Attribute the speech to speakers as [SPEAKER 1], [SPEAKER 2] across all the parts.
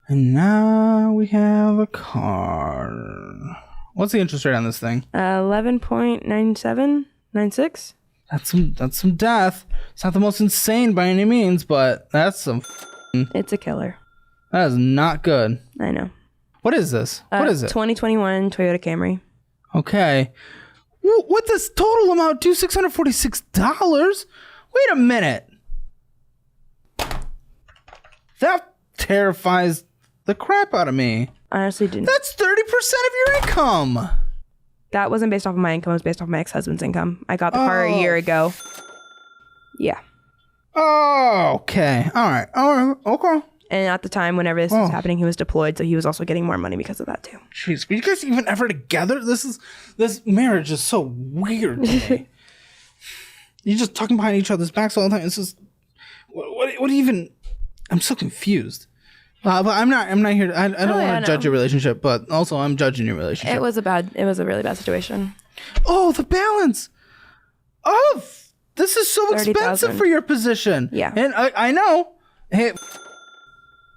[SPEAKER 1] And now we have a car. What's the interest rate on this thing?
[SPEAKER 2] 11.9796.
[SPEAKER 1] That's some death. It's not the most insane by any means, but that's some.
[SPEAKER 2] It's a killer.
[SPEAKER 1] That is not good.
[SPEAKER 2] I know.
[SPEAKER 1] What is this? What is it?
[SPEAKER 2] 2021 Toyota Camry.
[SPEAKER 1] Okay. What this total amount to? $646? Wait a minute. That terrifies the crap out of me.
[SPEAKER 2] I honestly didn't.
[SPEAKER 1] That's 30% of your income.
[SPEAKER 2] That wasn't based off of my income. It was based off of my ex-husband's income. I got the car a year ago. Yeah.
[SPEAKER 1] Oh, okay. All right. Okay.
[SPEAKER 2] And at the time, whenever this was happening, he was deployed, so he was also getting more money because of that too.
[SPEAKER 1] Jeez, were you guys even ever together? This marriage is so weird to me. You're just talking behind each other's backs all the time. It's just what even? I'm so confused. But I'm not here. I don't want to judge your relationship, but also I'm judging your relationship.
[SPEAKER 2] It was a really bad situation.
[SPEAKER 1] Oh, the balance. Oh, this is so expensive for your position.
[SPEAKER 2] Yeah,
[SPEAKER 1] and I know. Hey.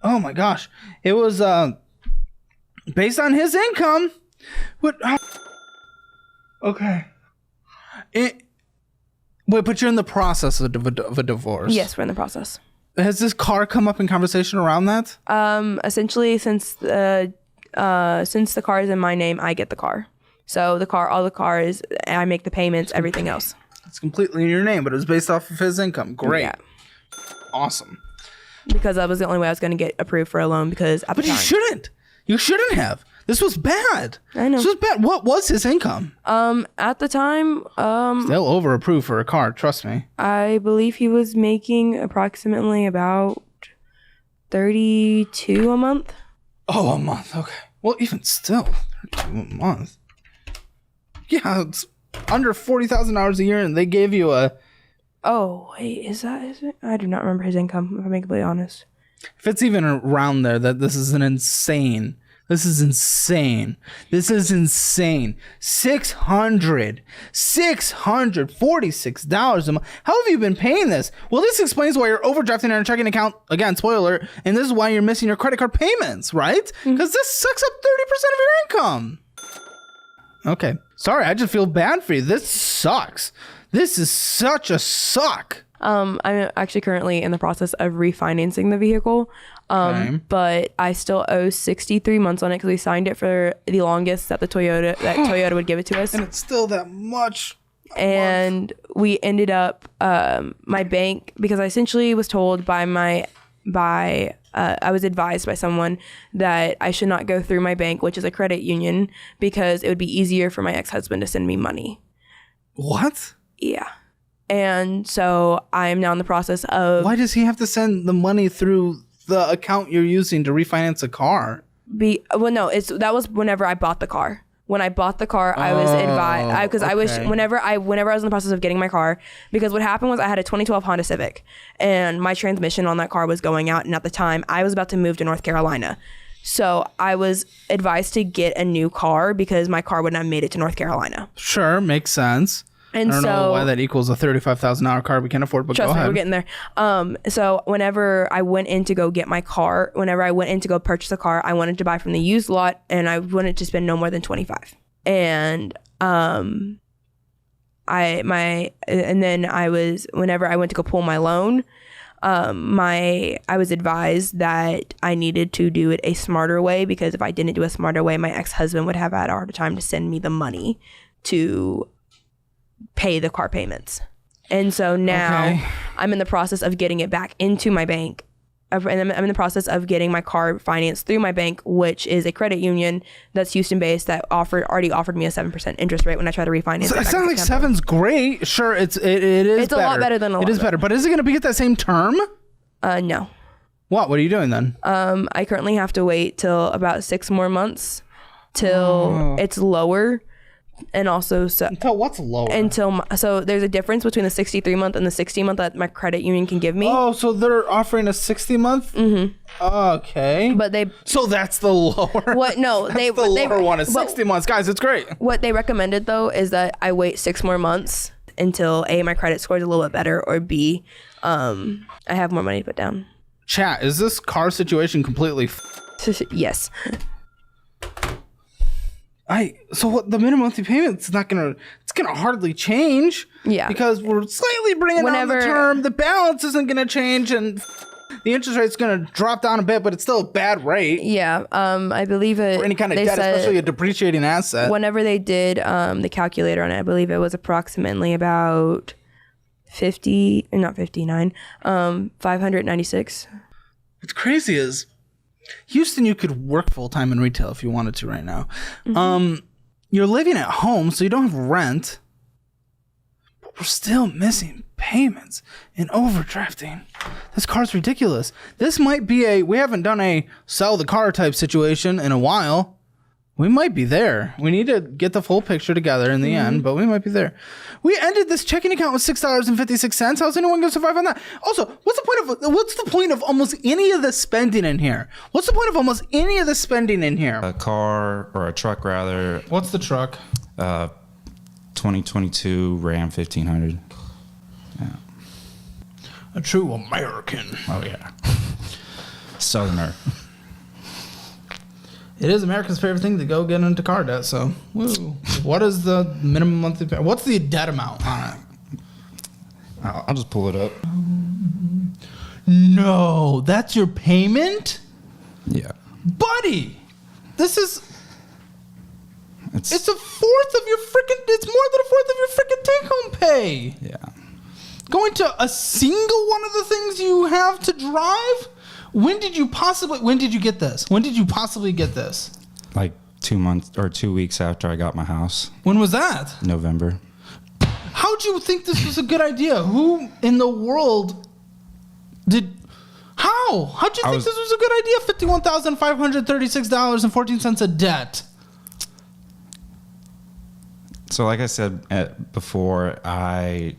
[SPEAKER 1] Oh my gosh. It was based on his income. What? Okay. Wait, but you're in the process of a divorce.
[SPEAKER 2] Yes, we're in the process.
[SPEAKER 1] Has this car come up in conversation around that?
[SPEAKER 2] Essentially, since the car is in my name, I get the car. So all the cars, I make the payments, everything else.
[SPEAKER 1] It's completely in your name, but it was based off of his income. Great. Yeah. Awesome.
[SPEAKER 2] Because that was the only way I was going to get approved for a loan because at the time.
[SPEAKER 1] But you shouldn't. You shouldn't have. This was bad.
[SPEAKER 2] I know.
[SPEAKER 1] This was bad. What was his income?
[SPEAKER 2] At the time,
[SPEAKER 1] they'll over approve for a car, trust me.
[SPEAKER 2] I believe he was making approximately about $32 a month.
[SPEAKER 1] Oh, a month. Okay. Well, even still, $32 a month. Yeah, it's under $40,000 a year, and they gave you a.
[SPEAKER 2] Oh, wait, is it? I do not remember his income, if I'm being completely honest.
[SPEAKER 1] If it's even around there, this is insane. $646 a month. How have you been paying this? Well, this explains why you're overdrafting on your checking account. Again, spoiler. And this is why you're missing your credit card payments, right? Because this sucks up 30% of your income. Okay. Sorry, I just feel bad for you. This sucks. This is such a suck.
[SPEAKER 2] I'm actually currently in the process of refinancing the vehicle. But I still owe 63 months on it because we signed it for the longest that Toyota would give it to us. And
[SPEAKER 1] it's still that much.
[SPEAKER 2] And we ended up, my bank, because I essentially was told I was advised by someone that I should not go through my bank, which is a credit union, because it would be easier for my ex-husband to send me money.
[SPEAKER 1] What?
[SPEAKER 2] Yeah. And so I am now in the process of...
[SPEAKER 1] Why does he have to send the money through the account you're using to refinance a car?
[SPEAKER 2] That was whenever I bought the car. When I bought the car, I was advised... Because I wish... Whenever I was in the process of getting my car, because what happened was I had a 2012 Honda Civic, and my transmission on that car was going out, and at the time, I was about to move to North Carolina. So I was advised to get a new car because my car would not have made it to North Carolina.
[SPEAKER 1] Sure, makes sense.
[SPEAKER 2] And
[SPEAKER 1] I don't know why that equals a $35,000 car we can't afford, but go ahead.
[SPEAKER 2] Trust me, we're getting there. So whenever I went in to go get my car, whenever I went in to go purchase a car, I wanted to buy from the used lot, and I wanted to spend no more than $25. And whenever I went to go pull my loan, I was advised that I needed to do it a smarter way, because if I didn't do a smarter way, my ex-husband would have had a harder time to send me the money to pay the car payments. And so now I'm in the process of getting it back into my bank. And I'm in the process of getting my car financed through my bank, which is a credit union that's Houston based that already offered me a 7% interest rate when I try to refinance.
[SPEAKER 1] So it sounds like 7's great. Sure, it is. It's
[SPEAKER 2] a lot better than 11.
[SPEAKER 1] It is better, but is it going to be at that same term?
[SPEAKER 2] No.
[SPEAKER 1] What are you doing then?
[SPEAKER 2] I currently have to wait till about 6 more months till it's lower. And also,
[SPEAKER 1] until what's lower?
[SPEAKER 2] So there's a difference between the 63 month and the 60 month that my credit union can give me.
[SPEAKER 1] Oh, so they're offering a 60 month?
[SPEAKER 2] Mm-hmm.
[SPEAKER 1] Okay.
[SPEAKER 2] But
[SPEAKER 1] so that's the lower.
[SPEAKER 2] What? No,
[SPEAKER 1] the lower one is 60 months, guys. It's great.
[SPEAKER 2] What they recommended though is that I wait 6 more months until A, my credit score is a little bit better, or B, I have more money to put down.
[SPEAKER 1] Chat, is this car situation completely
[SPEAKER 2] Yes.
[SPEAKER 1] So what the minimum monthly payment's gonna hardly change.
[SPEAKER 2] Yeah.
[SPEAKER 1] Because we're slightly bringing down the term. The balance isn't gonna change, and the interest rate's gonna drop down a bit, but it's still a bad rate.
[SPEAKER 2] Yeah. I believe it.
[SPEAKER 1] For any kind of debt, especially a depreciating asset.
[SPEAKER 2] Whenever they did the calculator on it, I believe it was approximately about 596.
[SPEAKER 1] What's crazy is Houston, you could work full time in retail if you wanted to right now. You're living at home, so you don't have rent, but we're still missing payments and overdrafting. This car's ridiculous. This might be we haven't done a sell the car type situation in a while. We might be there. We need to get the full picture together in the end, but we might be there. We ended this checking account with $6.56. How's anyone going to survive on that? Also, what's the point of almost any of the spending in here? What's the point of almost any of the spending in here?
[SPEAKER 3] A car or a truck rather.
[SPEAKER 1] What's the truck?
[SPEAKER 3] 2022 Ram 1500. Yeah.
[SPEAKER 1] A true American.
[SPEAKER 3] Oh yeah. Southerner.
[SPEAKER 1] It is America's favorite thing to go get into car debt, so woo. What is the minimum monthly payment? What's the debt amount on it?
[SPEAKER 3] I'll just pull it up.
[SPEAKER 1] No, that's your payment?
[SPEAKER 3] Yeah.
[SPEAKER 1] Buddy, it's more than a fourth of your freaking take-home pay.
[SPEAKER 3] Yeah.
[SPEAKER 1] Going to a single one of the things you have to drive? When did you get this? When did you possibly get this?
[SPEAKER 3] Like 2 months or 2 weeks after I got my house.
[SPEAKER 1] When was that?
[SPEAKER 3] November.
[SPEAKER 1] How'd you think this was a good idea? How'd you think this was a good idea? $51,536.14 of debt.
[SPEAKER 3] So like I said before, I'm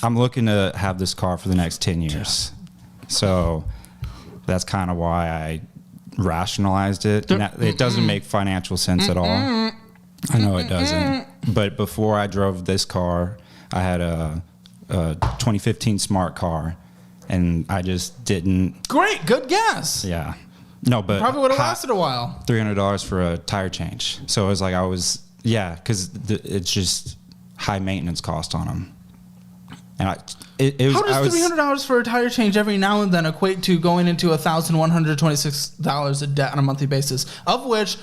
[SPEAKER 3] looking to have this car for the next 10 years. So that's kind of why I rationalized it. It doesn't make financial sense at all. I know it doesn't. But before I drove this car, I had a 2015 smart car, and I just didn't.
[SPEAKER 1] Great, good guess.
[SPEAKER 3] Yeah. No, but
[SPEAKER 1] probably would have lasted a while.
[SPEAKER 3] $300 for a tire change. So it was like because it's just high maintenance cost on them. And
[SPEAKER 1] how does $300 for a tire change every now and then equate to going into $1,126 of debt on a monthly basis, of which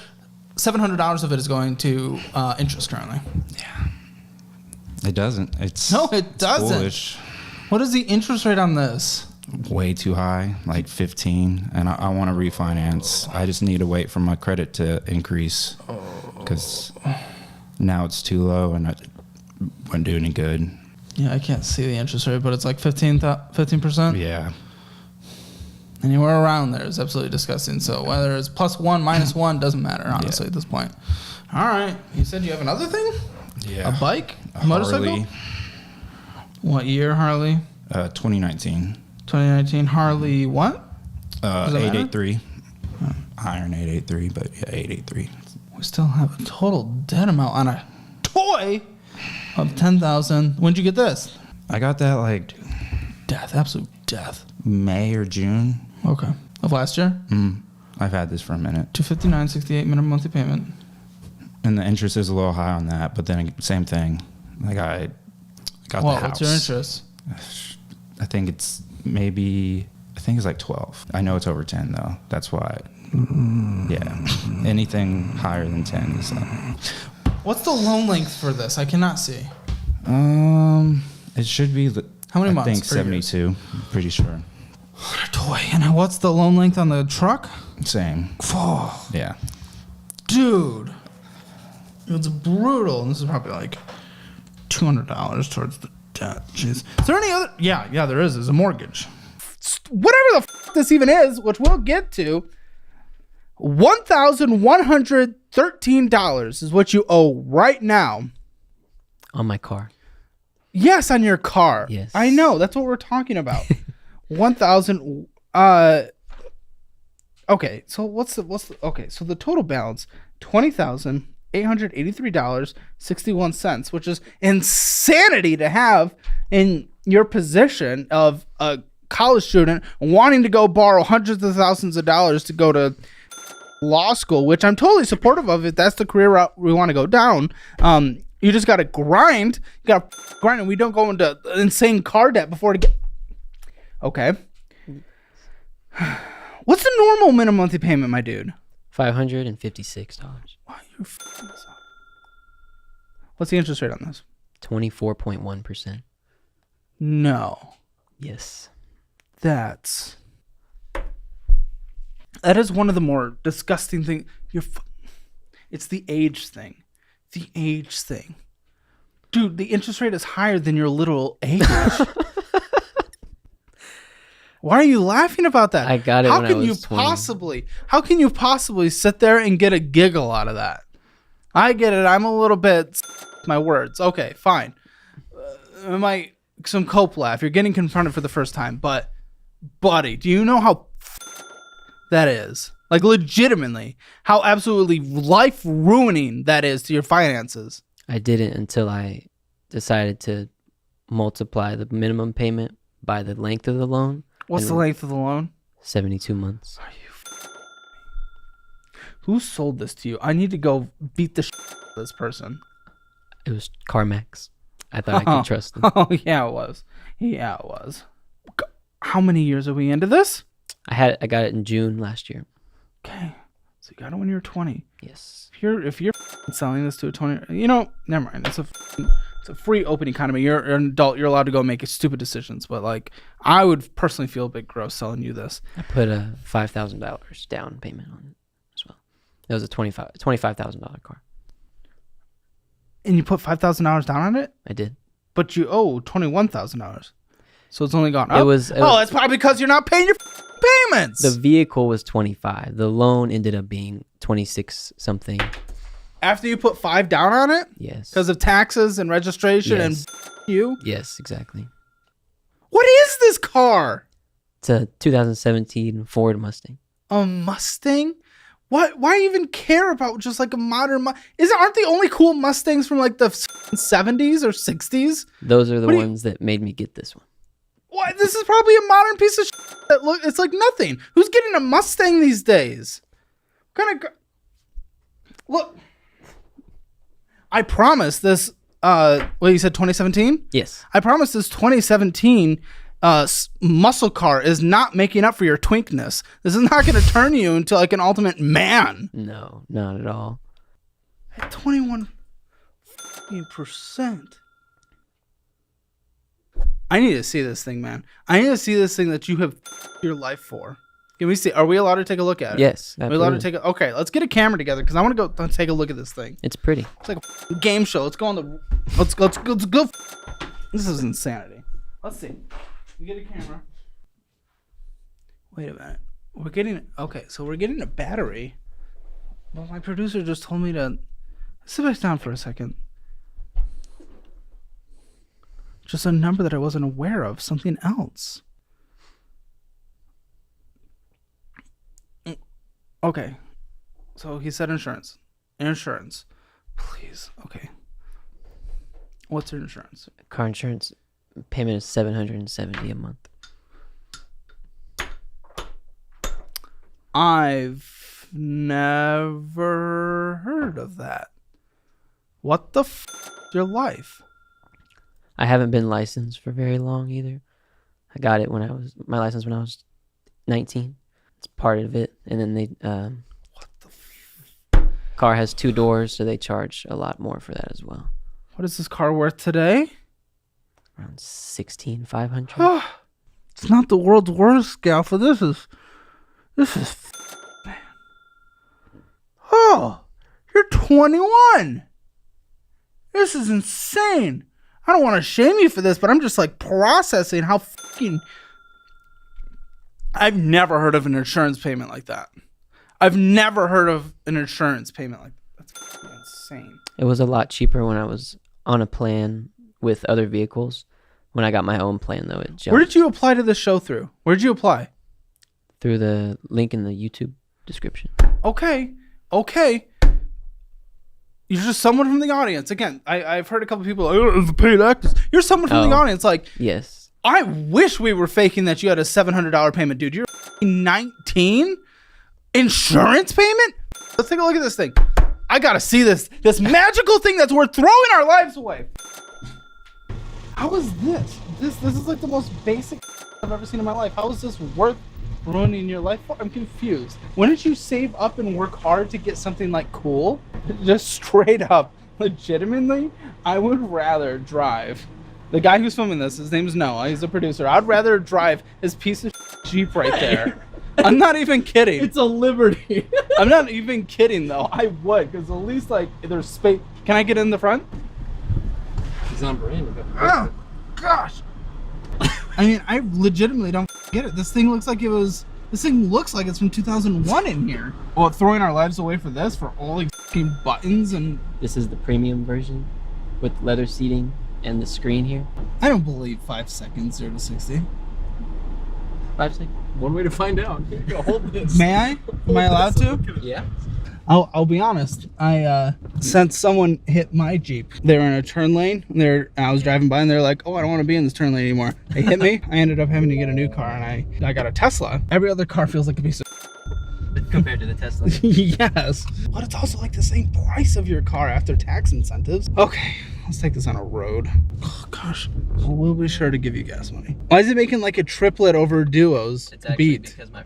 [SPEAKER 1] $700 of it is going to interest currently?
[SPEAKER 3] Yeah. It doesn't.
[SPEAKER 1] It doesn't.
[SPEAKER 3] Foolish.
[SPEAKER 1] What is the interest rate on this?
[SPEAKER 3] Way too high, like 15, and I want to refinance. I just need to wait for my credit to increase because now it's too low and I wouldn't do any good.
[SPEAKER 1] Yeah, I can't see the interest rate, but it's like 15%.
[SPEAKER 3] Yeah.
[SPEAKER 1] Anywhere around there is absolutely disgusting. So whether it's +1, -1, doesn't matter, honestly, at this point. All right. You said you have another thing?
[SPEAKER 3] Yeah.
[SPEAKER 1] A bike? A motorcycle?
[SPEAKER 3] Harley.
[SPEAKER 1] What year, Harley?
[SPEAKER 3] 2019.
[SPEAKER 1] 2019 Harley what?
[SPEAKER 3] 883. Iron 883, but yeah, 883.
[SPEAKER 1] We still have a total debt amount on a toy of $10,000. When'd you get this?
[SPEAKER 3] I got that like
[SPEAKER 1] death, absolute death.
[SPEAKER 3] May or June.
[SPEAKER 1] Okay. Of last year?
[SPEAKER 3] I've had this for a minute.
[SPEAKER 1] $259.68 minimum monthly payment.
[SPEAKER 3] And the interest is a little high on that, but then same thing. Like I got the house.
[SPEAKER 1] What's your interest?
[SPEAKER 3] I think it's like 12. I know it's over 10 though. That's why. Yeah. Anything higher than 10 is
[SPEAKER 1] What's the loan length for this? I cannot see.
[SPEAKER 3] It should be
[SPEAKER 1] how many months?
[SPEAKER 3] I think 72. Pretty sure.
[SPEAKER 1] What a toy. And what's the loan length on the truck?
[SPEAKER 3] Same.
[SPEAKER 1] Oh,
[SPEAKER 3] yeah.
[SPEAKER 1] Dude. It's brutal. And this is probably like $200 towards the debt. Jeez. Is there any other? Yeah, there is. There's a mortgage. Whatever the this even is, which we'll get to. $1,113 is what you owe right now.
[SPEAKER 4] On my car.
[SPEAKER 1] Yes, on your car.
[SPEAKER 4] Yes.
[SPEAKER 1] I know. That's what we're talking about. 1,000. Okay. So what's the okay? So the total balance $20,883.61, which is insanity to have in your position of a college student wanting to go borrow hundreds of thousands of dollars to go to law school, which I'm totally supportive of if that's the career route we want to go down. You just got to grind. You got to grind, and we don't go into insane car debt before to get. Okay. What's the normal minimum monthly payment, my dude?
[SPEAKER 4] $556.
[SPEAKER 1] Why are you f***ing this up? What's the interest rate on this?
[SPEAKER 4] 24.1%.
[SPEAKER 1] No.
[SPEAKER 4] Yes.
[SPEAKER 1] That is one of the more disgusting things. It's the age thing. The age thing. Dude, the interest rate is higher than your literal age. Why are you laughing about that?
[SPEAKER 4] I got it when I was 20.
[SPEAKER 1] How can you possibly sit there and get a giggle out of that? I get it. I'm a little bit my words. Okay, fine. Some cope laugh. You're getting confronted for the first time, but buddy, do you know how that is? Like legitimately, how absolutely life ruining that is to your finances.
[SPEAKER 4] I didn't until I decided to multiply the minimum payment by the length of the loan.
[SPEAKER 1] What's the length of the loan?
[SPEAKER 4] 72 months.
[SPEAKER 1] Are you Who sold this to you? I need to go beat the shit out of this person.
[SPEAKER 4] It was CarMax. I thought I could trust them.
[SPEAKER 1] Oh, yeah, it was. Yeah, it was. How many years are we into this?
[SPEAKER 4] I got it in June last year.
[SPEAKER 1] Okay. So you got it when you were 20.
[SPEAKER 4] Yes.
[SPEAKER 1] If you're selling this to a 20, never mind. It's a free open economy. You're an adult. You're allowed to go make stupid decisions. But like, I would personally feel a bit gross selling you this.
[SPEAKER 4] I put a $5,000 down payment on it as well. It was a $25,000 car.
[SPEAKER 1] And you put $5,000 down on it?
[SPEAKER 4] I did.
[SPEAKER 1] But you owe $21,000. So it's only gone up.
[SPEAKER 4] That's
[SPEAKER 1] probably because you're not paying your payments.
[SPEAKER 4] The vehicle was 25. The loan ended up being 26 something.
[SPEAKER 1] After you put $5 down on it?
[SPEAKER 4] Yes.
[SPEAKER 1] Because of taxes and registration and you?
[SPEAKER 4] Yes, exactly.
[SPEAKER 1] What is this car?
[SPEAKER 4] It's a 2017 Ford Mustang.
[SPEAKER 1] A Mustang? Why even care about just like a modern aren't the only cool Mustangs from like the 70s or 60s?
[SPEAKER 4] Those are the ones that made me get this one.
[SPEAKER 1] What? This is probably a modern piece of shit that it's like nothing. Who's getting a Mustang these days? Look, I promise this. You said 2017?
[SPEAKER 4] Yes.
[SPEAKER 1] I promise this 2017 muscle car is not making up for your twinkness. This is not going to turn you into like an ultimate man.
[SPEAKER 4] No, not at all.
[SPEAKER 1] At 21%. I need to see this thing, man. I need to see this thing that you have your life for. Can we see? Are we allowed to take a look at it?
[SPEAKER 4] Yes.
[SPEAKER 1] Are we allowed to take a? Okay, let's get a camera together because I want to go take a look at this thing.
[SPEAKER 4] It's pretty.
[SPEAKER 1] It's like a game show. Let's go on the. Let's go. This is insanity. Let's see. We get a camera. Wait a minute. We're getting a battery. Well, my producer just told me to sit back down for a second. Just a number that I wasn't aware of. Something else. Okay. So he said insurance. Insurance. Please. Okay. What's your insurance?
[SPEAKER 4] Car insurance payment is $770 a month.
[SPEAKER 1] I've never heard of that. What the f*** is your life?
[SPEAKER 4] I haven't been licensed for very long either. I got it my license when I was 19. It's part of it. And then they,
[SPEAKER 1] What the
[SPEAKER 4] car has 2 doors, so they charge a lot more for that as well.
[SPEAKER 1] What is this car worth today?
[SPEAKER 4] Around $16,500.
[SPEAKER 1] It's not the world's worst, Galfa. This is man. Oh, you're 21. This is insane. I don't want to shame you for this, but I'm just like processing how fucking. I've never heard of an insurance payment like that. I've never heard of an insurance payment like that. That's fucking insane.
[SPEAKER 4] It was a lot cheaper when I was on a plan with other vehicles. When I got my own plan, though, it jumped.
[SPEAKER 1] Where did you apply to this show through? Where did you apply?
[SPEAKER 4] Through the link in the YouTube description.
[SPEAKER 1] Okay. You're just someone from the audience. Again, I've heard a couple of people like, oh, it's a paid actors. You're someone from the audience. Like,
[SPEAKER 4] yes.
[SPEAKER 1] I wish we were faking that you had a $700 payment, dude. You're 19? Insurance payment? Let's take a look at this thing. I gotta see this magical thing that's worth throwing our lives away. How is this? This is like the most basic I've ever seen in my life. How is this worth ruining your life for? I'm confused. Wouldn't you save up and work hard to get something like cool? Just straight up, legitimately, I would rather drive. The guy who's filming this, his name is Noah. He's a producer. I'd rather drive his piece of Jeep right there. I'm not even kidding.
[SPEAKER 5] It's a Liberty.
[SPEAKER 1] I'm not even kidding though. I would, because at least like there's space. Can I get in the front?
[SPEAKER 5] He's on brand.
[SPEAKER 1] Oh gosh. I mean, I legitimately don't get it. This thing looks like it's from 2001 in here. Well, throwing our lives away for this, for all like buttons and.
[SPEAKER 4] This is the premium version with leather seating and the screen here.
[SPEAKER 1] I don't believe 5 seconds 0 to 60.
[SPEAKER 4] 5 seconds.
[SPEAKER 5] One way to find out. Here you go, hold this.
[SPEAKER 1] May I? Am I allowed to?
[SPEAKER 4] Yeah.
[SPEAKER 1] I'll be honest. I since someone hit my Jeep, they were in a turn lane. I was driving by and they're like, "Oh, I don't want to be in this turn lane anymore." They hit me. I ended up having to get a new car, and I got a Tesla. Every other car feels like a piece of.
[SPEAKER 4] Compared to the Tesla.
[SPEAKER 1] Yes, but it's also like the same price of your car after tax incentives. Okay, let's take this on a road. Oh gosh, we'll be sure to give you gas money. Why is it making like a triplet over duos
[SPEAKER 6] It's actually
[SPEAKER 1] beat?
[SPEAKER 6] because my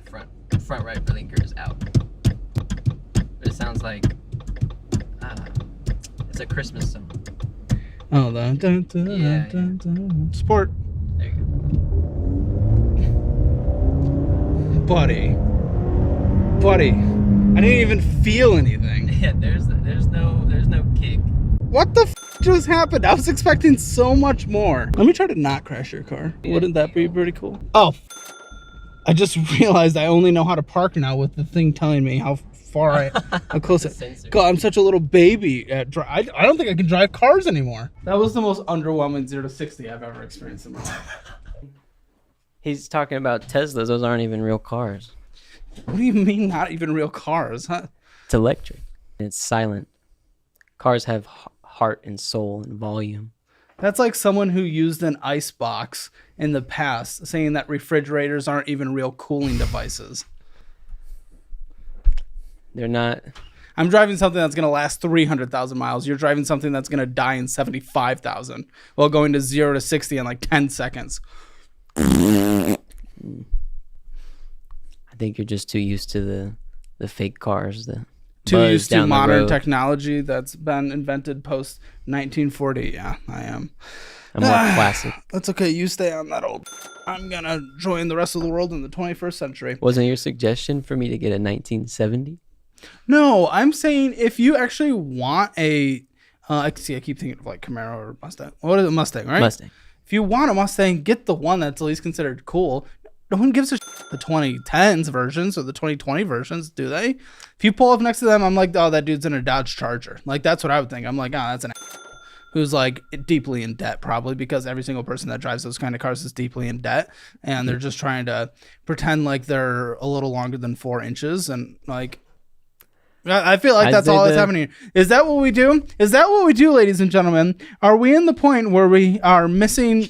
[SPEAKER 6] front right blinker is out. But it sounds like it's a Christmas song.
[SPEAKER 1] Oh, the dun, dun,
[SPEAKER 6] Yeah,
[SPEAKER 1] dun, dun. Sport,
[SPEAKER 6] There you
[SPEAKER 1] buddy. I didn't even feel anything.
[SPEAKER 6] go. Yeah, there's no kick.
[SPEAKER 1] What the just happened? I was expecting so much more. Let me try to not crash your car. Wouldn't that be pretty cool? Oh, I just realized I only know how to park now with the thing telling me how close it.
[SPEAKER 6] Sensor.
[SPEAKER 1] God, I'm such a little baby at I don't think I can drive cars anymore. That was the most underwhelming 0 to 60 I've ever experienced in my life.
[SPEAKER 4] He's talking about Teslas. Those aren't even real cars.
[SPEAKER 1] What do you mean not even real cars, huh?
[SPEAKER 4] It's electric. It's silent. Cars have heart and soul and volume.
[SPEAKER 1] That's like someone who used an ice box in the past saying that refrigerators aren't even real cooling devices.
[SPEAKER 4] They're not.
[SPEAKER 1] I'm driving something that's going to last 300,000 miles. You're driving something that's going to die in 75,000 while going to 0 to 60 in like 10 seconds.
[SPEAKER 4] I think you're just too used to the fake cars.
[SPEAKER 1] Too
[SPEAKER 4] buzz
[SPEAKER 1] used to
[SPEAKER 4] down the
[SPEAKER 1] modern
[SPEAKER 4] road.
[SPEAKER 1] technology that's been invented post 1940. Yeah, I am.
[SPEAKER 4] I'm more classic.
[SPEAKER 1] That's okay. You stay on that old. I'm going to join the rest of the world in the 21st century.
[SPEAKER 4] Wasn't your suggestion for me to get a 1970?
[SPEAKER 1] No, I'm saying if you actually want a, I keep thinking of like Camaro or Mustang. What is it? Mustang, right?
[SPEAKER 4] Mustang.
[SPEAKER 1] If you want a Mustang, get the one that's at least considered cool. No one gives a the 2010s versions or the 2020 versions, do they? If you pull up next to them, I'm like, oh, that dude's in a Dodge Charger. Like, that's what I would think. I'm like, oh, that's an who's like deeply in debt, probably, because every single person that drives those kind of cars is deeply in debt, and they're just trying to pretend like they're a little longer than 4 inches, and like, I feel like that's all that's happening. Is that what we do? Is that what we do, ladies and gentlemen? Are we in the point where we are missing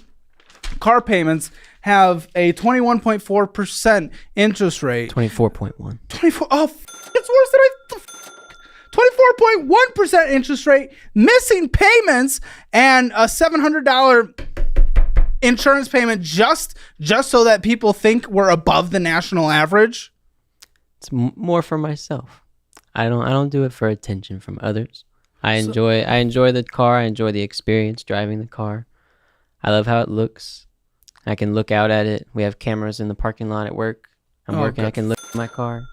[SPEAKER 1] car payments have a 21.4% interest rate?
[SPEAKER 4] 24.1.
[SPEAKER 1] 24. Oh, it's worse than I. 24.1% interest rate, missing payments, and a $700 insurance payment just so that people think we're above the national average.
[SPEAKER 4] It's more for myself. I don't do it for attention from others. I enjoy the car. I enjoy the experience driving the car. I love how it looks. I can look out at it. We have cameras in the parking lot at work. I'm working. I can look at my car.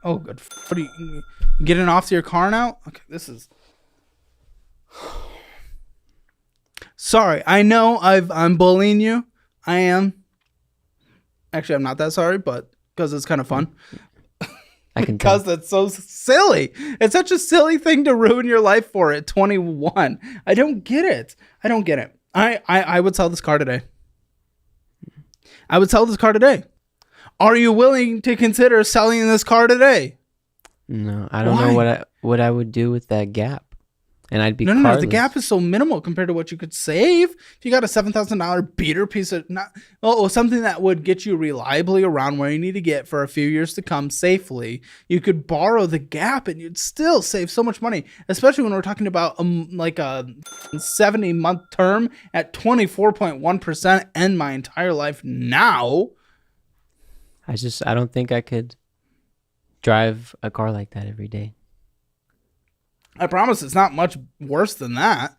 [SPEAKER 1] Oh, good. What are you getting off to your car now? Okay, this is. Sorry, I know I'm bullying you. I am. Actually, I'm not that sorry, but because it's kind of fun.
[SPEAKER 4] I can
[SPEAKER 1] Because that's so silly. It's such a silly thing to ruin your life for at 21. I don't get it. I would sell this car today. Are you willing to consider selling this car today?
[SPEAKER 4] No, I don't know what I would do with that gap. and I'd be
[SPEAKER 1] No. The
[SPEAKER 4] carless.
[SPEAKER 1] gap is so minimal compared to what you could save. If you got a $7,000 beater piece of something that would get you reliably around where you need to get for a few years to come safely, you could borrow the gap and you'd still save so much money. Especially when we're talking about like a 70-month term at 24.1% and my entire life now.
[SPEAKER 4] I don't think I could drive a car like that every day.
[SPEAKER 1] I promise it's not much worse than that.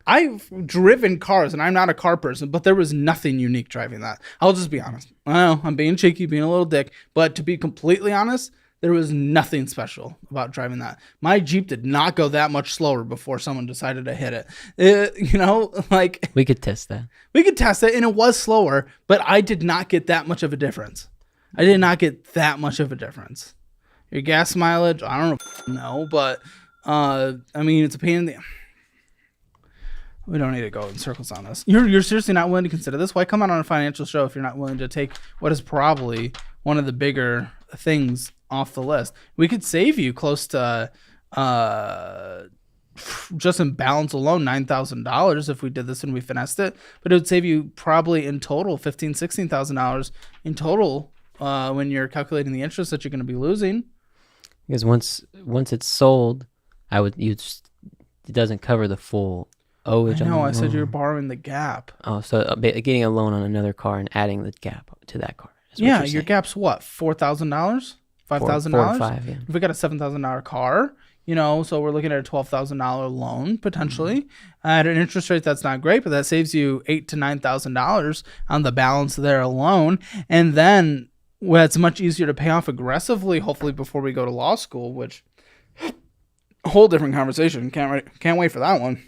[SPEAKER 1] I've driven cars, and I'm not a car person, but there was nothing unique driving that. I'll just be honest. I know I'm being cheeky, being a little dick, but to be completely honest, there was nothing special about driving that. My Jeep did not go that much slower before someone decided to hit it. Like
[SPEAKER 4] We could test that.
[SPEAKER 1] we could test it, and it was slower, but I did not get that much of a difference. Your gas mileage, I don't know, but I mean, it's a pain in the... We don't need to go in circles on this. You're seriously not willing to consider this? Why come out on a financial show if you're not willing to take what is probably one of the bigger things off the list? We could save you close to just in balance alone $9,000 if we did this and we finessed it, but it would save you probably in total $16,000 in total when you're calculating the interest that you're going to be losing.
[SPEAKER 4] Because once it's sold, it doesn't cover the full owage.
[SPEAKER 1] No,
[SPEAKER 4] on
[SPEAKER 1] I
[SPEAKER 4] the
[SPEAKER 1] said
[SPEAKER 4] loan.
[SPEAKER 1] you're borrowing the gap.
[SPEAKER 4] Oh, so getting a loan on another car and adding the gap to that car. is what
[SPEAKER 1] Yeah,
[SPEAKER 4] you're
[SPEAKER 1] your
[SPEAKER 4] saying.
[SPEAKER 1] gap's what? $4,000, $5,000.
[SPEAKER 4] 4 to 5, yeah.
[SPEAKER 1] If we got a $7,000 car, so we're looking at a $12,000 loan potentially at an interest rate that's not great, but that saves you $8,000 to $9,000 on the balance there alone, and then it's much easier to pay off aggressively. Hopefully before we go to law school, which a whole different conversation. Can't wait for that one.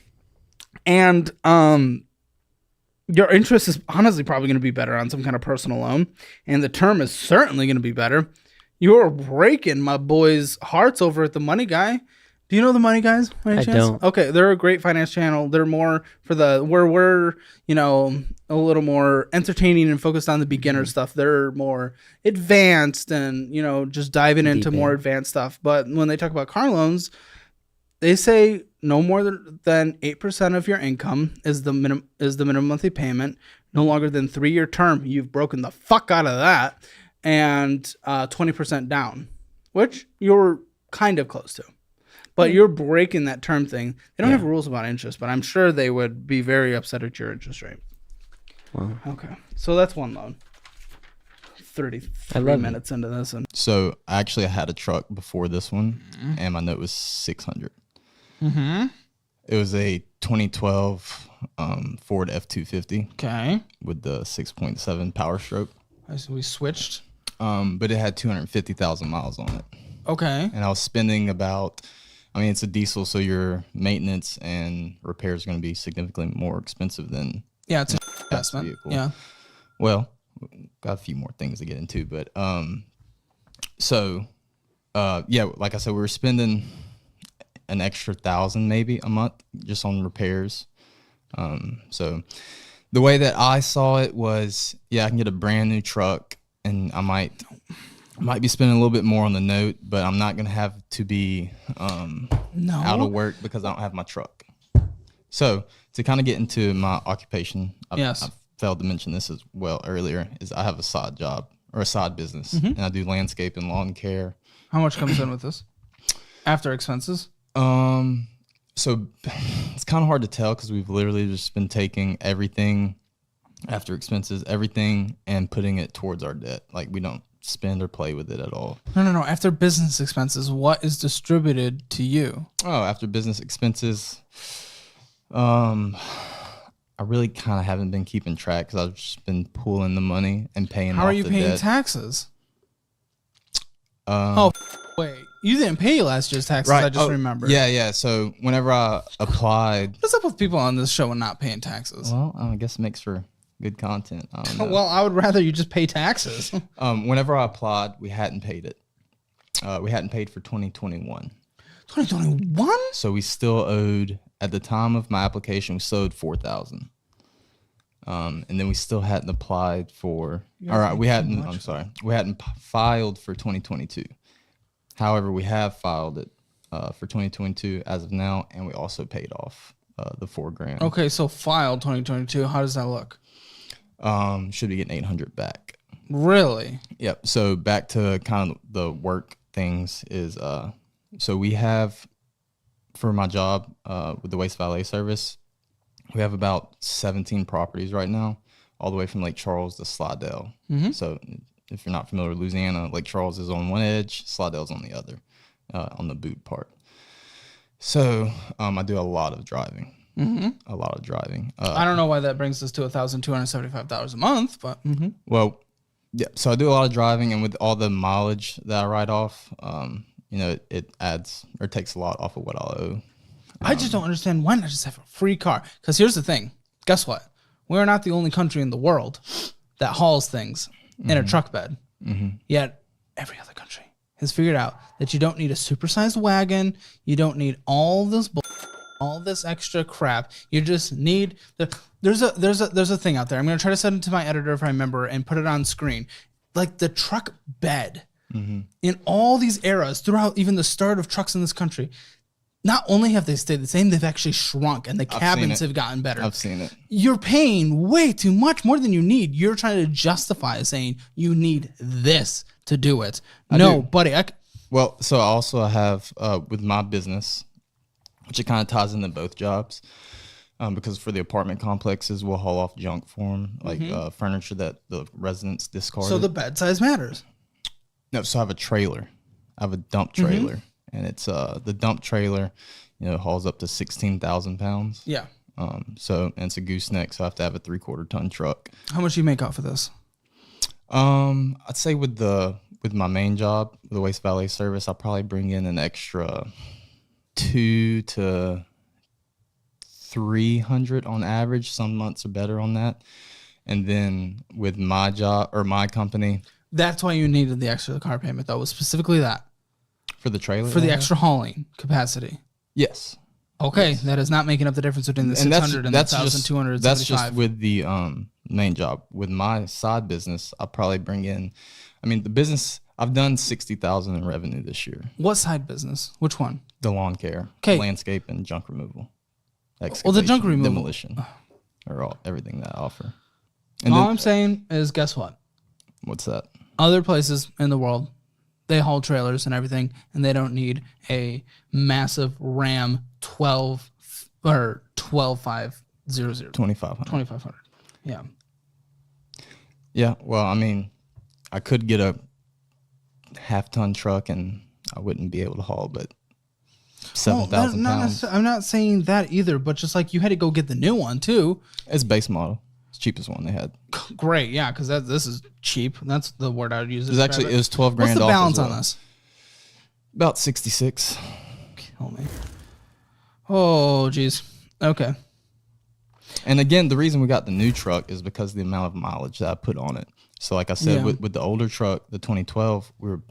[SPEAKER 1] And your interest is honestly probably going to be better on some kind of personal loan, and the term is certainly going to be better. You're breaking my boys' hearts over at the Money Guy. Do you know the Money Guys? By any
[SPEAKER 4] I
[SPEAKER 1] chance?
[SPEAKER 4] don't.
[SPEAKER 1] Okay, they're a great finance channel. They're more for we're a little more entertaining and focused on the beginner stuff. They're more advanced and just diving into more advanced stuff. But when they talk about car loans, they say no more than 8% of your income is the minimum monthly payment. No longer than 3-year term. You've broken the fuck out of that, and 20% down, which you're kind of close to. But you're breaking that term thing. They don't have rules about interest, but I'm sure they would be very upset at your interest rate.
[SPEAKER 4] Wow.
[SPEAKER 1] Okay, so that's one loan. 33 minutes into this, and
[SPEAKER 7] So I had a truck before this one, and my note was $600.
[SPEAKER 1] mm-hmm.
[SPEAKER 7] It was a 2012 Ford F-250
[SPEAKER 1] Okay,
[SPEAKER 7] with the 6.7 Power Stroke,
[SPEAKER 1] so we switched.
[SPEAKER 7] but it had 250,000 miles on it,
[SPEAKER 1] Okay,
[SPEAKER 7] and I was spending about. I mean, it's a diesel, so your maintenance and repairs are going to be significantly more expensive than
[SPEAKER 1] yeah, it's an
[SPEAKER 7] gas
[SPEAKER 1] investment.
[SPEAKER 7] vehicle.
[SPEAKER 1] Yeah,
[SPEAKER 7] Well, got a few more things to get into, but like I said, we were spending an extra $1,000 maybe a month just on repairs. So the way that I saw it was, I can get a brand new truck, and I might be spending a little bit more on the note, but I'm not gonna have to be out of work because I don't have my truck. So to kind of get into my occupation, I've failed to mention this as well earlier, is I have a side job or a side business, and I do landscape and lawn care.
[SPEAKER 1] how much comes in with this after expenses?
[SPEAKER 7] So it's kind of hard to tell because we've literally just been taking everything after expenses, everything, and putting it towards our debt. Like, we don't spend or play with it at all.
[SPEAKER 1] No. After business expenses, what is distributed to you?
[SPEAKER 7] Oh, after business expenses, I really kind of haven't been keeping track because I've just been pulling the money and paying
[SPEAKER 1] How
[SPEAKER 7] off
[SPEAKER 1] are you
[SPEAKER 7] the
[SPEAKER 1] paying
[SPEAKER 7] debt.
[SPEAKER 1] taxes? Wait, you didn't pay last year's taxes.
[SPEAKER 7] Right.
[SPEAKER 1] I just remember.
[SPEAKER 7] Yeah. So whenever I applied,
[SPEAKER 1] What's up with people on this show and not paying taxes?
[SPEAKER 7] well, I guess it makes for good content. I don't know.
[SPEAKER 1] Well, I would rather you just pay taxes.
[SPEAKER 7] Whenever I applied, we hadn't paid it. We hadn't paid for 2021.
[SPEAKER 1] 2021?
[SPEAKER 7] So we still owed, at the time of my application, we still owed $4,000. And then we still hadn't applied for, we hadn't filed for 2022. However, we have filed it for 2022 as of now, and we also paid off the $4,000.
[SPEAKER 1] Okay, so filed 2022. How does that look?
[SPEAKER 7] Should be getting 800 back.
[SPEAKER 1] Really?
[SPEAKER 7] Yep. So back to kind of the work things is so we have for my job with the waste valet service, we have about 17 properties right now, all the way from Lake Charles to Slidell. So if you're not familiar with Louisiana, Lake Charles is on one edge, Slidell's on the other, on the boot part. So I do a lot of driving. A lot of driving.
[SPEAKER 1] I don't know why that brings us to $1,275 a month, but
[SPEAKER 7] Well, yeah. So I do a lot of driving, and with all the mileage that I write off, you know, it adds or takes a lot off of what I'll owe.
[SPEAKER 1] I just don't understand why not just have a free car. Because here's the thing. Guess what? We're not the only country in the world that hauls things in a truck bed. Yet every other country has figured out that you don't need a supersized wagon. You don't need all this extra crap. You just need there's a thing out there. I'm gonna try to send it to my editor if I remember and put it on screen. Like the truck bed in all these eras throughout even the start of trucks in this country. Not only have they stayed the same, they've actually shrunk, and the cabins have gotten better.
[SPEAKER 7] I've seen it.
[SPEAKER 1] You're paying way too much, more than you need. You're trying to justify saying you need this to do it. No, buddy.
[SPEAKER 7] Well, so I also have with my business, which it kind of ties into both jobs, because for the apartment complexes, we'll haul off junk for them, like furniture that the residents discarded.
[SPEAKER 1] So the bed size matters.
[SPEAKER 7] No, so I have a trailer. I have a dump trailer, and it's the dump trailer, you know, hauls up to 16,000 pounds.
[SPEAKER 1] Yeah.
[SPEAKER 7] So and it's a gooseneck, so I have to have a 3/4 ton truck.
[SPEAKER 1] How much do you make off of this?
[SPEAKER 7] I'd say with my main job, the waste valet service, I'll probably bring in an extra 200 to 300 on average. Some months are better on that. And then with my job or my company,
[SPEAKER 1] That's why you needed the extra car payment, though, was specifically that.
[SPEAKER 7] for the trailer,
[SPEAKER 1] For the extra hauling capacity.
[SPEAKER 7] yes.
[SPEAKER 1] Okay, that is not making up the difference between the 600 and the 1,275.
[SPEAKER 7] That's just with the main job. With my side business, I'll probably bring in, I mean, the business, I've done 60,000 in revenue this year.
[SPEAKER 1] What side business? Which one?
[SPEAKER 7] The lawn care,
[SPEAKER 1] 'Kay.
[SPEAKER 7] landscape, and junk removal.
[SPEAKER 1] Well, the
[SPEAKER 7] Excavation,
[SPEAKER 1] junk removal.
[SPEAKER 7] demolition, or everything that I offer.
[SPEAKER 1] All I'm saying is, guess what?
[SPEAKER 7] What's that?
[SPEAKER 1] Other places in the world, they haul trailers and everything, and they don't need a massive Ram 12500.
[SPEAKER 7] 2,500.
[SPEAKER 1] Yeah.
[SPEAKER 7] Yeah. Well, I mean, I could get a half-ton truck, and I wouldn't be able to haul, but 7,000 pounds.
[SPEAKER 1] I'm not saying that either, but just like you had to go get the new one too.
[SPEAKER 7] It's base model. It's the cheapest one they had.
[SPEAKER 1] Great, yeah, because this is cheap. That's the word I would use.
[SPEAKER 7] It was 12 grand.
[SPEAKER 1] What's the
[SPEAKER 7] off
[SPEAKER 1] balance
[SPEAKER 7] as
[SPEAKER 1] on
[SPEAKER 7] well.
[SPEAKER 1] this?
[SPEAKER 7] About 66.
[SPEAKER 1] Kill me. Oh, geez. Okay.
[SPEAKER 7] And again, the reason we got the new truck is because of the amount of mileage that I put on it. So like I said,
[SPEAKER 1] Yeah.
[SPEAKER 7] with the older truck, the 2012, we were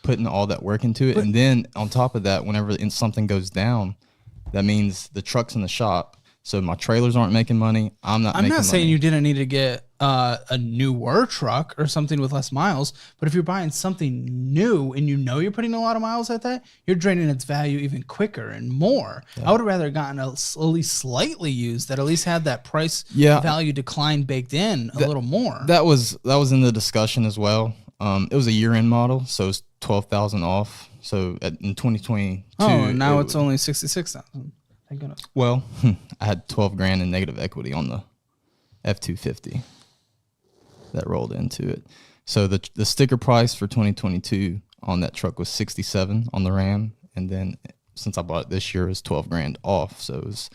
[SPEAKER 7] putting all that work into it. And then on top of that, whenever something goes down, that means the truck's in the shop. So my trailers aren't making money. I'm not
[SPEAKER 1] saying
[SPEAKER 7] money.
[SPEAKER 1] you didn't need to get a newer truck or something with less miles, but if you're buying something new and you know you're putting a lot of miles at that, you're draining its value even quicker and more. I would have rather gotten at least slightly used that at least had that price value decline baked in a little more.
[SPEAKER 7] That was in the discussion as well. It was a year-end model, so it's 12,000 off. So in 2022,
[SPEAKER 1] now it's only 66,000. Thank goodness.
[SPEAKER 7] Well, I had 12 grand in negative equity on the F-250 that rolled into it. So the sticker price for 2022 on that truck was 67 on the Ram, and then since I bought it this year, it was 12 grand off, so it was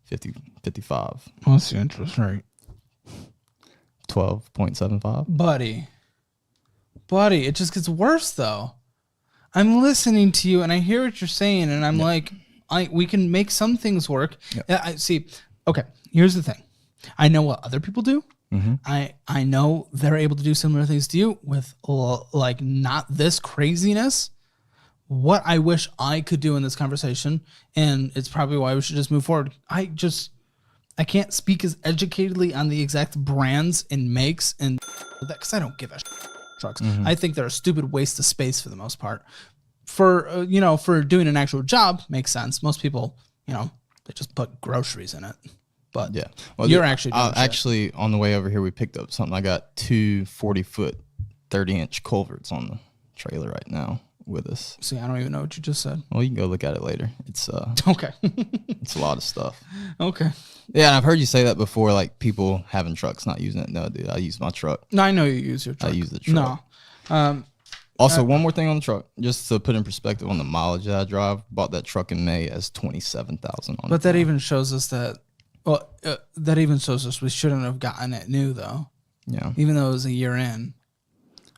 [SPEAKER 7] 55.
[SPEAKER 1] What's the interest rate?
[SPEAKER 7] 12.75.
[SPEAKER 1] Buddy, it just gets worse though. I'm listening to you and I hear what you're saying, and I'm like, we can make some things work. I see. Okay, here's the thing. I know what other people do. I know they're able to do similar things to you with like not this craziness. What I wish I could do in this conversation, and it's probably why we should just move forward. I can't speak as educatedly on the exact brands and makes and that because I don't give a shit. Trucks. I think they're a stupid waste of space for the most part. for for doing an actual job makes sense. Most people, they just put groceries in it. But
[SPEAKER 7] Yeah.
[SPEAKER 1] you're actually doing shit.
[SPEAKER 7] actually on the way over here we picked up something. I got two 40-foot 30-inch culverts on the trailer right now with us.
[SPEAKER 1] See, I don't even know what you just said.
[SPEAKER 7] Well, you can go look at it later. It's
[SPEAKER 1] Okay.
[SPEAKER 7] it's a lot of stuff.
[SPEAKER 1] Okay.
[SPEAKER 7] Yeah, and I've heard you say that before, like people having trucks not using it. No, dude, I use my truck.
[SPEAKER 1] No, I know you use your truck.
[SPEAKER 7] I use the truck.
[SPEAKER 1] No.
[SPEAKER 7] Also, one more thing on the truck, just to put in perspective on the mileage that I drive. Bought that truck in May as 27,000 on it.
[SPEAKER 1] But that even shows us that. Well, that even shows us we shouldn't have gotten it new though.
[SPEAKER 7] Yeah,
[SPEAKER 1] Even though it was a year in.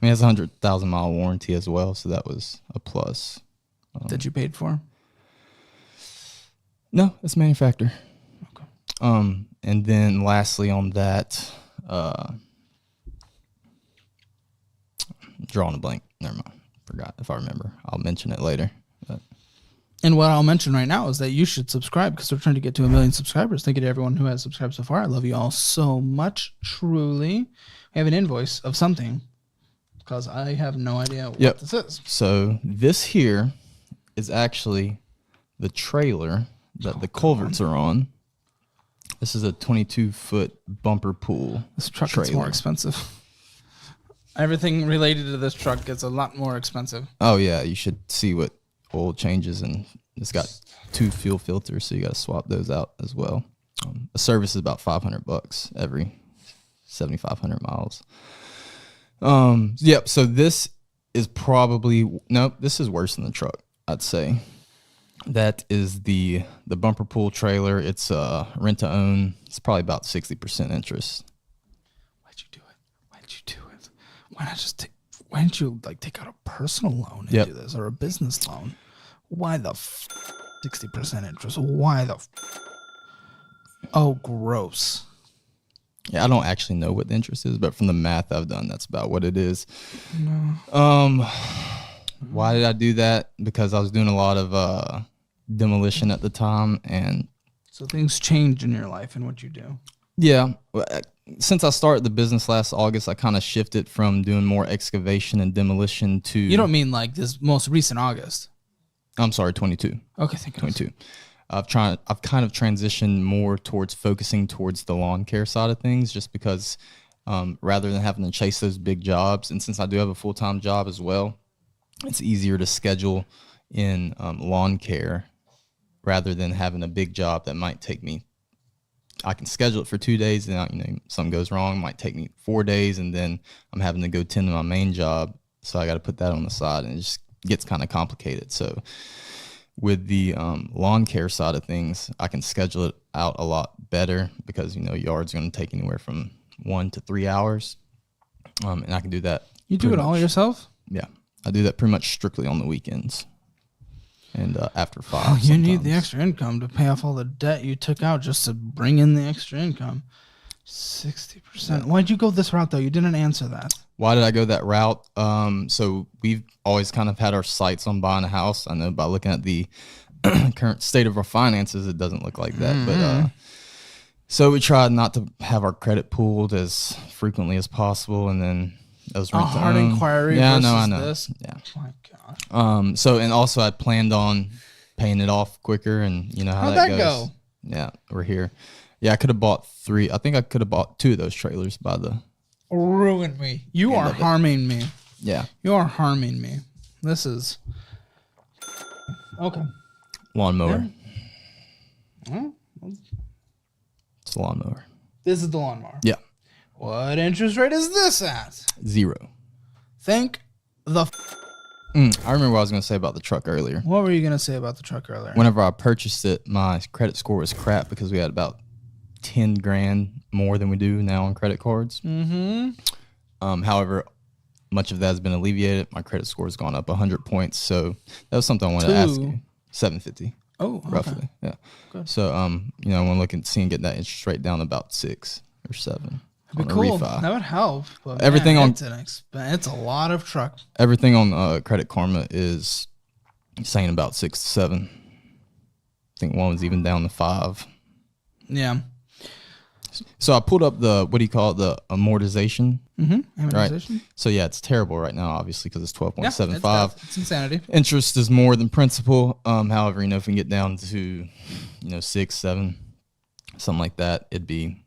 [SPEAKER 7] I mean, it has a 100,000 mile warranty as well, so that was a plus.
[SPEAKER 1] That you paid for.
[SPEAKER 7] No, it's manufacturer.
[SPEAKER 1] Okay.
[SPEAKER 7] And then lastly on that, drawing a blank. Never mind. Forgot. If I remember, I'll mention it later. But
[SPEAKER 1] And what I'll mention right now is that you should subscribe because we're trying to get to 1 million subscribers. Thank you to everyone who has subscribed so far. I love you all so much. Truly. We have an invoice of something because I have no idea what
[SPEAKER 7] Yep.
[SPEAKER 1] this is.
[SPEAKER 7] So this here is actually the trailer that the culverts are on. This is a 22-foot bumper pool.
[SPEAKER 1] This truck gets more
[SPEAKER 7] trailer.
[SPEAKER 1] expensive. Everything related to this truck gets a lot more expensive.
[SPEAKER 7] Oh yeah, you should see what oil changes, and it's got 2 fuel filters, so you got to swap those out as well. A service is about $500 every 7,500 miles. Yep. So this is probably this is worse than the truck, I'd say. That is the bumper pool trailer. It's rent to own. It's probably about 60% interest.
[SPEAKER 1] Why'd you do it? Why'd you do it? Why not just why didn't you take out a personal loan and
[SPEAKER 7] Yep.
[SPEAKER 1] do this or a business loan? Why the 60% interest? Why the Oh, gross.
[SPEAKER 7] Yeah, I don't actually know what the interest is, but from the math I've done, that's about what it is. Why did I do that? Because I was doing a lot of demolition at the time, and
[SPEAKER 1] So things change in your life and what you do.
[SPEAKER 7] yeah, since I started the business last August, I kind of shifted from doing more excavation and demolition to.
[SPEAKER 1] You don't mean like this most recent August?
[SPEAKER 7] I'm sorry, 22.
[SPEAKER 1] Okay, thank you.
[SPEAKER 7] 22. I've kind of transitioned more towards focusing towards the lawn care side of things, just because rather than having to chase those big jobs, and since I do have a full-time job as well, it's easier to schedule in lawn care rather than having a big job that might take me. I can schedule it for 2 days, and something goes wrong, it might take me 4 days, and then I'm having to go tend to my main job, so I got to put that on the side, and it just gets kind of complicated. So with the lawn care side of things, I can schedule it out a lot better because yard's going to take anywhere from 1 to 3 hours, and I can do that.
[SPEAKER 1] You do it all yourself?
[SPEAKER 7] Yeah, I do that pretty much strictly on the weekends and after 5.
[SPEAKER 1] Oh, you need the
[SPEAKER 7] sometimes.
[SPEAKER 1] extra income to pay off all the debt you took out just to bring in the extra income. 60%. Why'd you go this route though? You didn't answer that.
[SPEAKER 7] Why did I go that route? So we've always kind of had our sights on buying a house. I know by looking at the current state of our finances, it doesn't look like that. But so we tried not to have our credit pulled as frequently as possible, and then those rent to
[SPEAKER 1] hard
[SPEAKER 7] own.
[SPEAKER 1] inquiry
[SPEAKER 7] Yeah,
[SPEAKER 1] versus
[SPEAKER 7] I know.
[SPEAKER 1] this.
[SPEAKER 7] Yeah.
[SPEAKER 1] Oh my gosh.
[SPEAKER 7] So and also I planned on paying it off quicker, and you know how
[SPEAKER 1] How'd
[SPEAKER 7] that
[SPEAKER 1] that
[SPEAKER 7] goes.
[SPEAKER 1] go?
[SPEAKER 7] Yeah, we're here. Yeah, I could have bought 3. I think I could have bought 2 of those trailers by the.
[SPEAKER 1] Ruin me. You are
[SPEAKER 7] of it.
[SPEAKER 1] harming me.
[SPEAKER 7] Yeah,
[SPEAKER 1] You are harming me. This is okay.
[SPEAKER 7] lawnmower.
[SPEAKER 1] Well,
[SPEAKER 7] It's a lawnmower.
[SPEAKER 1] this is the lawnmower.
[SPEAKER 7] Yeah,
[SPEAKER 1] What interest rate is this at?
[SPEAKER 7] 0.
[SPEAKER 1] Thank the.
[SPEAKER 7] I remember what I was going to say about the truck earlier.
[SPEAKER 1] What were you gonna say about the truck earlier?
[SPEAKER 7] Whenever I purchased it, my credit score was crap because we had about 10 grand more than we do now on credit cards.
[SPEAKER 1] Mm-hmm.
[SPEAKER 7] However, much of that has been alleviated. My credit score has gone up 100 points. So that was something I wanted to ask you. 750,
[SPEAKER 1] Oh, okay.
[SPEAKER 7] roughly. Yeah.
[SPEAKER 1] Good.
[SPEAKER 7] So, I want to look and see and get that interest rate down to about 6 or 7
[SPEAKER 1] That'd
[SPEAKER 7] on
[SPEAKER 1] be
[SPEAKER 7] a
[SPEAKER 1] cool.
[SPEAKER 7] refi.
[SPEAKER 1] That would help. But
[SPEAKER 7] Everything
[SPEAKER 1] man,
[SPEAKER 7] on-
[SPEAKER 1] it's an expense. It's a lot of truck.
[SPEAKER 7] Everything on Credit Karma is saying about 6 to 7. I think one was even down to 5.
[SPEAKER 1] Yeah.
[SPEAKER 7] So I pulled up the, what do you call it, the amortization.
[SPEAKER 1] Amortization.
[SPEAKER 7] Right. So yeah, it's terrible right now, obviously, because it's 12.75.
[SPEAKER 1] Yeah, it's insanity.
[SPEAKER 7] Interest is more than principal. However, if we can get down to, 6, 7, something like that, it'd be,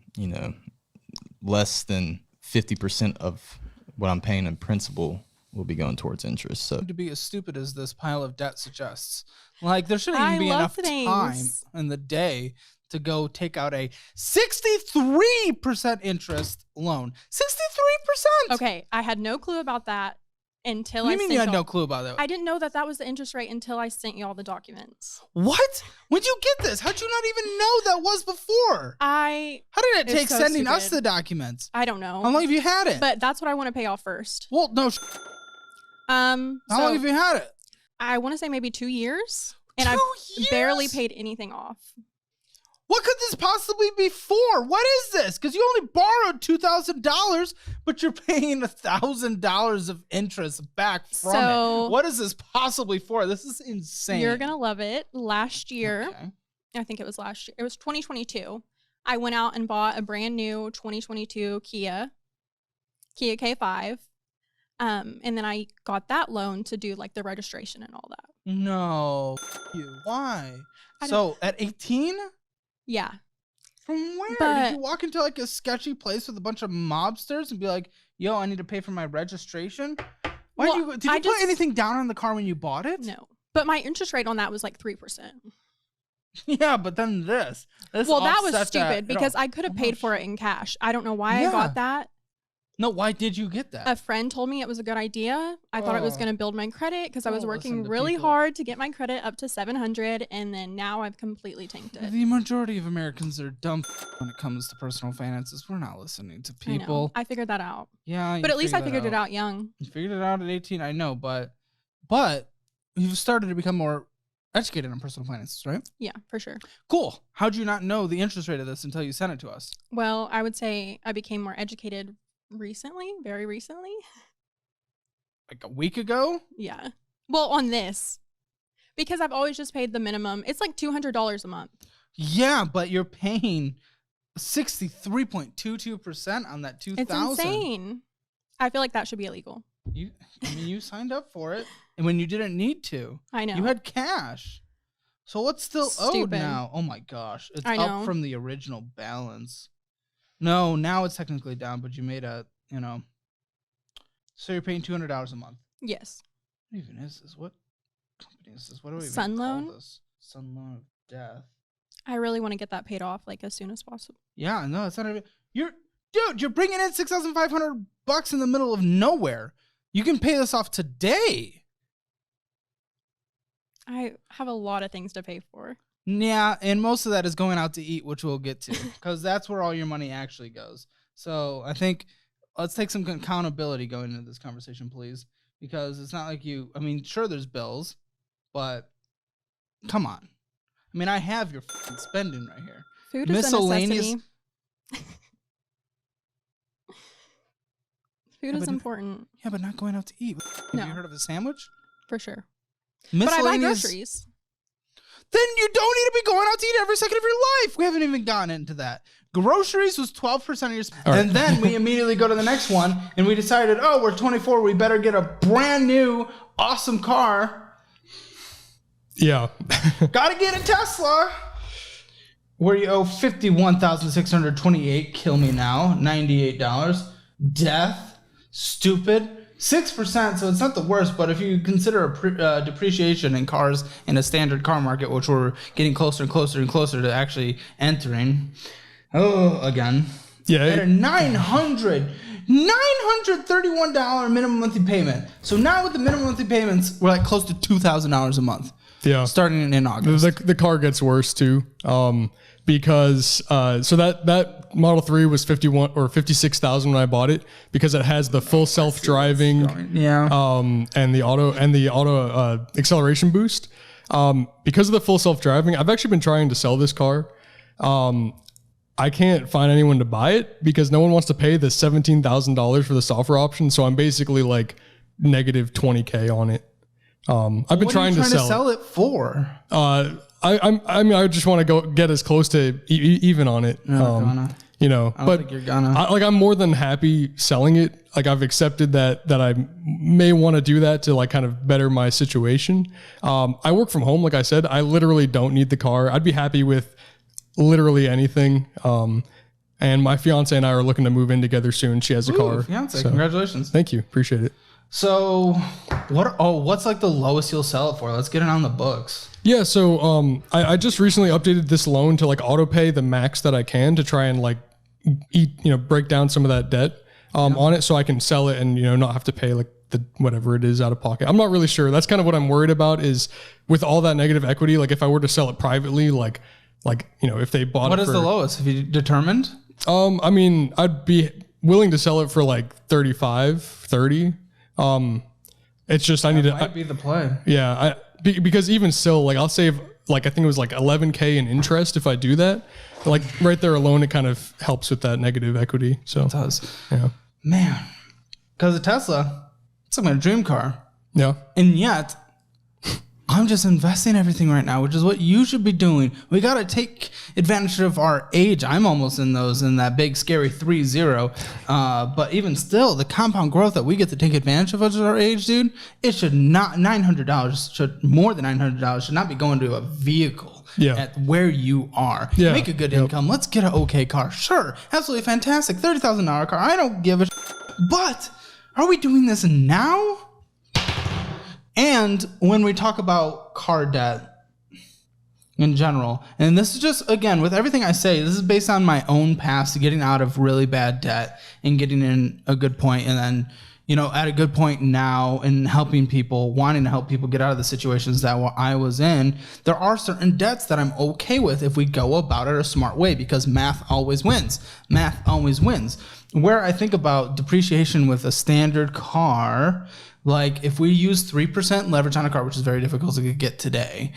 [SPEAKER 7] less than 50% of what I'm paying in principal will be going towards interest. So
[SPEAKER 1] To be as stupid as this pile of debt suggests, like there shouldn't even
[SPEAKER 8] I
[SPEAKER 1] be
[SPEAKER 8] love
[SPEAKER 1] enough
[SPEAKER 8] things.
[SPEAKER 1] time in the day to go take out a 63% interest loan. 63%.
[SPEAKER 8] Okay, I had no clue about that until
[SPEAKER 1] What do
[SPEAKER 8] I
[SPEAKER 1] you mean
[SPEAKER 8] sent
[SPEAKER 1] you had
[SPEAKER 8] y'all-
[SPEAKER 1] no clue about that?
[SPEAKER 8] I didn't know that was the interest rate until I sent you all the documents.
[SPEAKER 1] What? When'd you get this? How'd you not even know that was before? How did it
[SPEAKER 8] It's
[SPEAKER 1] take
[SPEAKER 8] so
[SPEAKER 1] sending us
[SPEAKER 8] stupid.
[SPEAKER 1] the documents?
[SPEAKER 8] I don't know.
[SPEAKER 1] How long have you had it?
[SPEAKER 8] But that's what I want to pay off first.
[SPEAKER 1] Well, no. How long have you had it?
[SPEAKER 8] I want to say maybe 2 years, and
[SPEAKER 1] 2
[SPEAKER 8] I've barely
[SPEAKER 1] years?
[SPEAKER 8] paid anything off.
[SPEAKER 1] What could this possibly be for? What is this? Because you only borrowed $2,000, but you're paying $1,000 of interest back from
[SPEAKER 8] So-
[SPEAKER 1] it. What is this possibly for? This is insane.
[SPEAKER 8] You're gonna love it. Last year,
[SPEAKER 1] Okay.
[SPEAKER 8] I think it was last year. It was 2022. I went out and bought a brand new 2022 Kia K5. And then I got that loan to do like the registration and all that.
[SPEAKER 1] No. You. Why?
[SPEAKER 8] I
[SPEAKER 1] So at 18?
[SPEAKER 8] Yeah.
[SPEAKER 1] From where?
[SPEAKER 8] But-
[SPEAKER 1] Did you walk into like a sketchy place with a bunch of mobsters and be like, yo, I need to pay for my registration? Why
[SPEAKER 8] Well,
[SPEAKER 1] did you
[SPEAKER 8] I
[SPEAKER 1] put
[SPEAKER 8] just-
[SPEAKER 1] anything down on the car when you bought it?
[SPEAKER 8] No. But my interest rate on that was like 3%.
[SPEAKER 1] Yeah, but then this.
[SPEAKER 8] Well, that was
[SPEAKER 1] offset that.
[SPEAKER 8] stupid because I could have paid for it in cash. I don't know why I got that.
[SPEAKER 1] No, why did you get that?
[SPEAKER 8] A friend told me it was a good idea. I thought it was
[SPEAKER 1] Oh.
[SPEAKER 8] going to build my credit because I was
[SPEAKER 1] Don't
[SPEAKER 8] working
[SPEAKER 1] listen to
[SPEAKER 8] really
[SPEAKER 1] people.
[SPEAKER 8] hard to get my credit up to 700, and then now I've completely tanked it.
[SPEAKER 1] The majority of Americans are dumb when it comes to personal finances. We're not listening to
[SPEAKER 8] I know.
[SPEAKER 1] people.
[SPEAKER 8] I figured that out.
[SPEAKER 1] Yeah,
[SPEAKER 8] But
[SPEAKER 1] you
[SPEAKER 8] at least I figured it out young.
[SPEAKER 1] You figured it out at 18, I know, but you've started to become more educated on personal finances, right?
[SPEAKER 8] Yeah, for sure.
[SPEAKER 1] Cool. How'd you not know the interest rate of this until you sent it to us?
[SPEAKER 8] Well, I would say I became more educated recently, very recently.
[SPEAKER 1] Like a week ago?
[SPEAKER 8] Yeah. Well, on this. Because I've always just paid the minimum. It's like $200 a month.
[SPEAKER 1] Yeah, but you're paying 63.22% on that 2,000.
[SPEAKER 8] It's insane. I feel like that should be illegal.
[SPEAKER 1] You signed up for it, and when you didn't need to.
[SPEAKER 8] I know.
[SPEAKER 1] You had cash. So what's still owed
[SPEAKER 8] Stupid.
[SPEAKER 1] now? Oh my gosh. It's
[SPEAKER 8] I
[SPEAKER 1] up
[SPEAKER 8] know.
[SPEAKER 1] from the original balance. No, now it's technically down, but you made so you're paying $200 a month.
[SPEAKER 8] Yes.
[SPEAKER 1] What even is this? What company is this? What do we even
[SPEAKER 8] Sun
[SPEAKER 1] call
[SPEAKER 8] loan?
[SPEAKER 1] this? Sun loan of death.
[SPEAKER 8] I really want to get that paid off like as soon as possible.
[SPEAKER 1] Yeah, no, it's not even. You're bringing in $6,500 in the middle of nowhere. You can pay this off today.
[SPEAKER 8] I have a lot of things to pay for.
[SPEAKER 1] Yeah, and most of that is going out to eat, which we'll get to, because that's where all your money actually goes. So I think let's take some accountability going into this conversation, please, because it's not like sure, there's bills, but come on. I mean, I have your fucking spending right here.
[SPEAKER 8] Food is a necessity. Food is important,
[SPEAKER 1] Yeah, but not going out to eat. Have
[SPEAKER 8] No.
[SPEAKER 1] you heard of a sandwich?
[SPEAKER 8] for sure. But I buy groceries.
[SPEAKER 1] Then you don't need to be going out to eat every second of your life. We haven't even gotten into that. Groceries was 12% of your spend.
[SPEAKER 3] All right.
[SPEAKER 1] And then we immediately go to the next one, and we decided, we're 24. We better get a brand new, awesome car.
[SPEAKER 9] Yeah.
[SPEAKER 1] Gotta get a Tesla. Where you owe $51,628. Kill me now. $98. Death. Stupid. 6%, so it's not the worst, but if you consider depreciation in cars in a standard car market, which we're getting closer and closer and closer to actually entering, again,
[SPEAKER 9] Yeah.
[SPEAKER 1] at a $931 minimum monthly payment. So now with the minimum monthly payments, we're like close to $2,000 a month.
[SPEAKER 9] Yeah.
[SPEAKER 1] Starting in August.
[SPEAKER 9] The car gets worse too. Because so that Model 3 was 51 or 56,000 when I bought it, because it has the full self-driving and the auto acceleration boost. Because of the full self-driving, I've actually been trying to sell this car. I can't find anyone to buy it because no one wants to pay the $17,000 for the software option. So I'm basically like negative $20K on it. I've been trying to sell
[SPEAKER 1] it for.
[SPEAKER 9] I mean, I just want to go get as close to even on it. you know,
[SPEAKER 1] I don't think you're gonna.
[SPEAKER 9] I'm more than happy selling it. Like I've accepted that I may want to do that to like kind of better my situation. I work from home. Like I said, I literally don't need the car. I'd be happy with literally anything. And my fiance and I are looking to move in together soon. She has a car.
[SPEAKER 1] Fiance, congratulations.
[SPEAKER 9] Thank you. Appreciate it.
[SPEAKER 1] So what's like the lowest you'll sell it for? Let's get it on the books.
[SPEAKER 9] Yeah, so I just recently updated this loan to like auto pay the max that I can to try and like break down some of that debt on it so I can sell it and, not have to pay like the whatever it is out of pocket. I'm not really sure. That's kind of what I'm worried about is with all that negative equity, like if I were to sell it privately, like if they bought
[SPEAKER 1] What
[SPEAKER 9] it
[SPEAKER 1] is the lowest? Have you determined?
[SPEAKER 9] I mean, I'd be willing to sell it for like 35, 30. It's just, I need to,
[SPEAKER 1] Might be the play.
[SPEAKER 9] yeah, because even still, like I'll save like, I think it was like 11K in interest if I do that. Like right there alone, it kind of helps with that negative equity. So
[SPEAKER 1] It does.
[SPEAKER 9] yeah.
[SPEAKER 1] Man. Because a Tesla, it's like my dream car.
[SPEAKER 9] Yeah.
[SPEAKER 1] And yet, I'm just investing everything right now, which is what you should be doing. We got to take advantage of our age. I'm almost in that big scary 3-0. But even still, the compound growth that we get to take advantage of as our age, dude, it should not, more than $900 should not be going to a vehicle at where you are.
[SPEAKER 9] Yeah.
[SPEAKER 1] Make a good income. Let's get an okay car. Sure. Absolutely fantastic. $30,000 car. I don't give a But are we doing this now? And when we talk about car debt in general, and this is just, again, with everything I say, this is based on my own past, getting out of really bad debt and getting in a good point, and then, at a good point now and helping people, wanting to help people get out of the situations that I was in. There are certain debts that I'm okay with if we go about it a smart way, because math always wins. Math always wins. Where I think about depreciation with a standard car, like if we use 3% leverage on a car, which is very difficult to get today,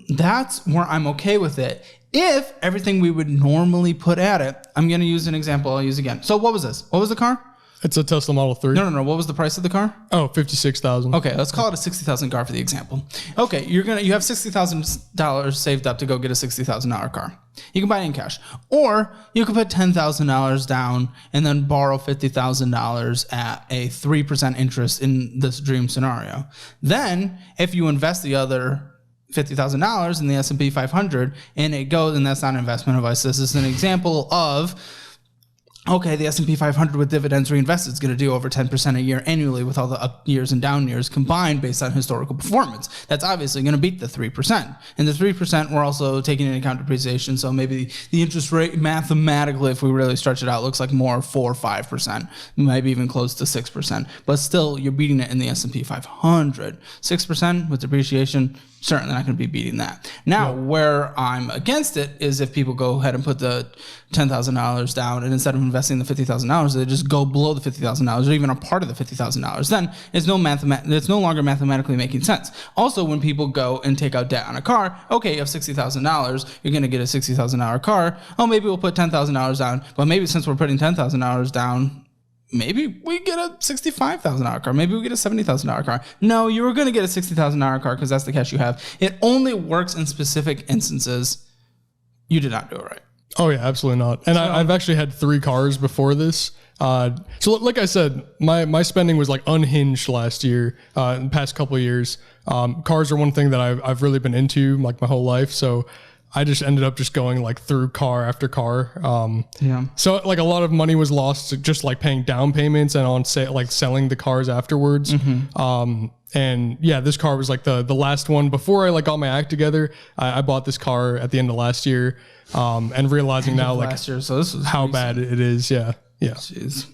[SPEAKER 1] that's where I'm okay with it. If everything we would normally put at it, I'm going to use an example I'll use again. So what was this? What was the car?
[SPEAKER 9] It's a Tesla Model 3.
[SPEAKER 1] No. What was the price of the car?
[SPEAKER 9] Oh, $56,000.
[SPEAKER 1] Okay, let's call it a $60,000 car for the example. Okay, you have $60,000 saved up to go get a $60,000 car. You can buy it in cash, or you can put $10,000 down and then borrow $50,000 at a 3% interest in this dream scenario. Then, if you invest the other $50,000 in the S&P 500 and it goes, and that's not an investment advice. This is an example of, okay, the S&P 500 with dividends reinvested is going to do over 10% a year annually with all the up years and down years combined based on historical performance. That's obviously going to beat the 3%. And the 3%, we're also taking into account depreciation. So maybe the interest rate mathematically, if we really stretch it out, looks like more 4 or 5%, maybe even close to 6%. But still, you're beating it in the S&P 500. 6% with depreciation, certainly not going to be beating that. Now, where I'm against it is if people go ahead and put the $10,000 down, and instead of investing the $50,000, they just go below the $50,000 or even a part of the $50,000. Then it's no longer mathematically making sense. Also, when people go and take out debt on a car, okay, you have $60,000, you're going to get a $60,000 car. Oh, maybe we'll put $10,000 down, but maybe since we're putting $10,000 down, maybe we get a $65,000 car. Maybe we get a $70,000 car. No, you were going to get a $60,000 car because that's the cash you have. It only works in specific instances. You did not do it right.
[SPEAKER 9] Oh yeah, absolutely not. And I've actually had 3 cars before this. So like I said, my spending was like unhinged last year, in the past couple of years. Cars are one thing that I've really been into like my whole life. So I just ended up just going like through car after car. So like a lot of money was lost to just like paying down payments and on selling the cars afterwards. And yeah, this car was like the last one before I like got my act together. I bought this car at the end of last year, and realizing now like
[SPEAKER 1] last year, so this was
[SPEAKER 9] how
[SPEAKER 1] recent.
[SPEAKER 9] bad it is. Yeah.
[SPEAKER 1] Jeez.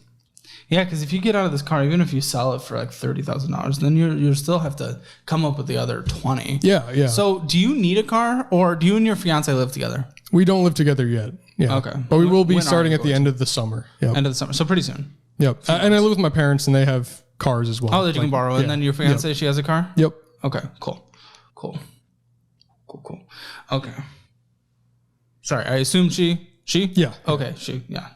[SPEAKER 1] Yeah, because if you get out of this car, even if you sell it for like $30,000, then you still have to come up with the other 20.
[SPEAKER 9] Yeah.
[SPEAKER 1] So do you need a car, or do you and your fiance live together?
[SPEAKER 9] We don't live together yet. Yeah.
[SPEAKER 1] Okay.
[SPEAKER 9] But we will be
[SPEAKER 1] When are
[SPEAKER 9] starting
[SPEAKER 1] you
[SPEAKER 9] at the
[SPEAKER 1] going
[SPEAKER 9] end of the summer. Yep.
[SPEAKER 1] End of the summer, so pretty soon.
[SPEAKER 9] Yep. And I live with my parents, and they have cars as well.
[SPEAKER 1] Oh, that you can borrow. And then your fiance, she has a car?
[SPEAKER 9] Yep.
[SPEAKER 1] Okay, cool. Okay. Sorry, I assume she?
[SPEAKER 9] Yeah.
[SPEAKER 1] Okay, yeah.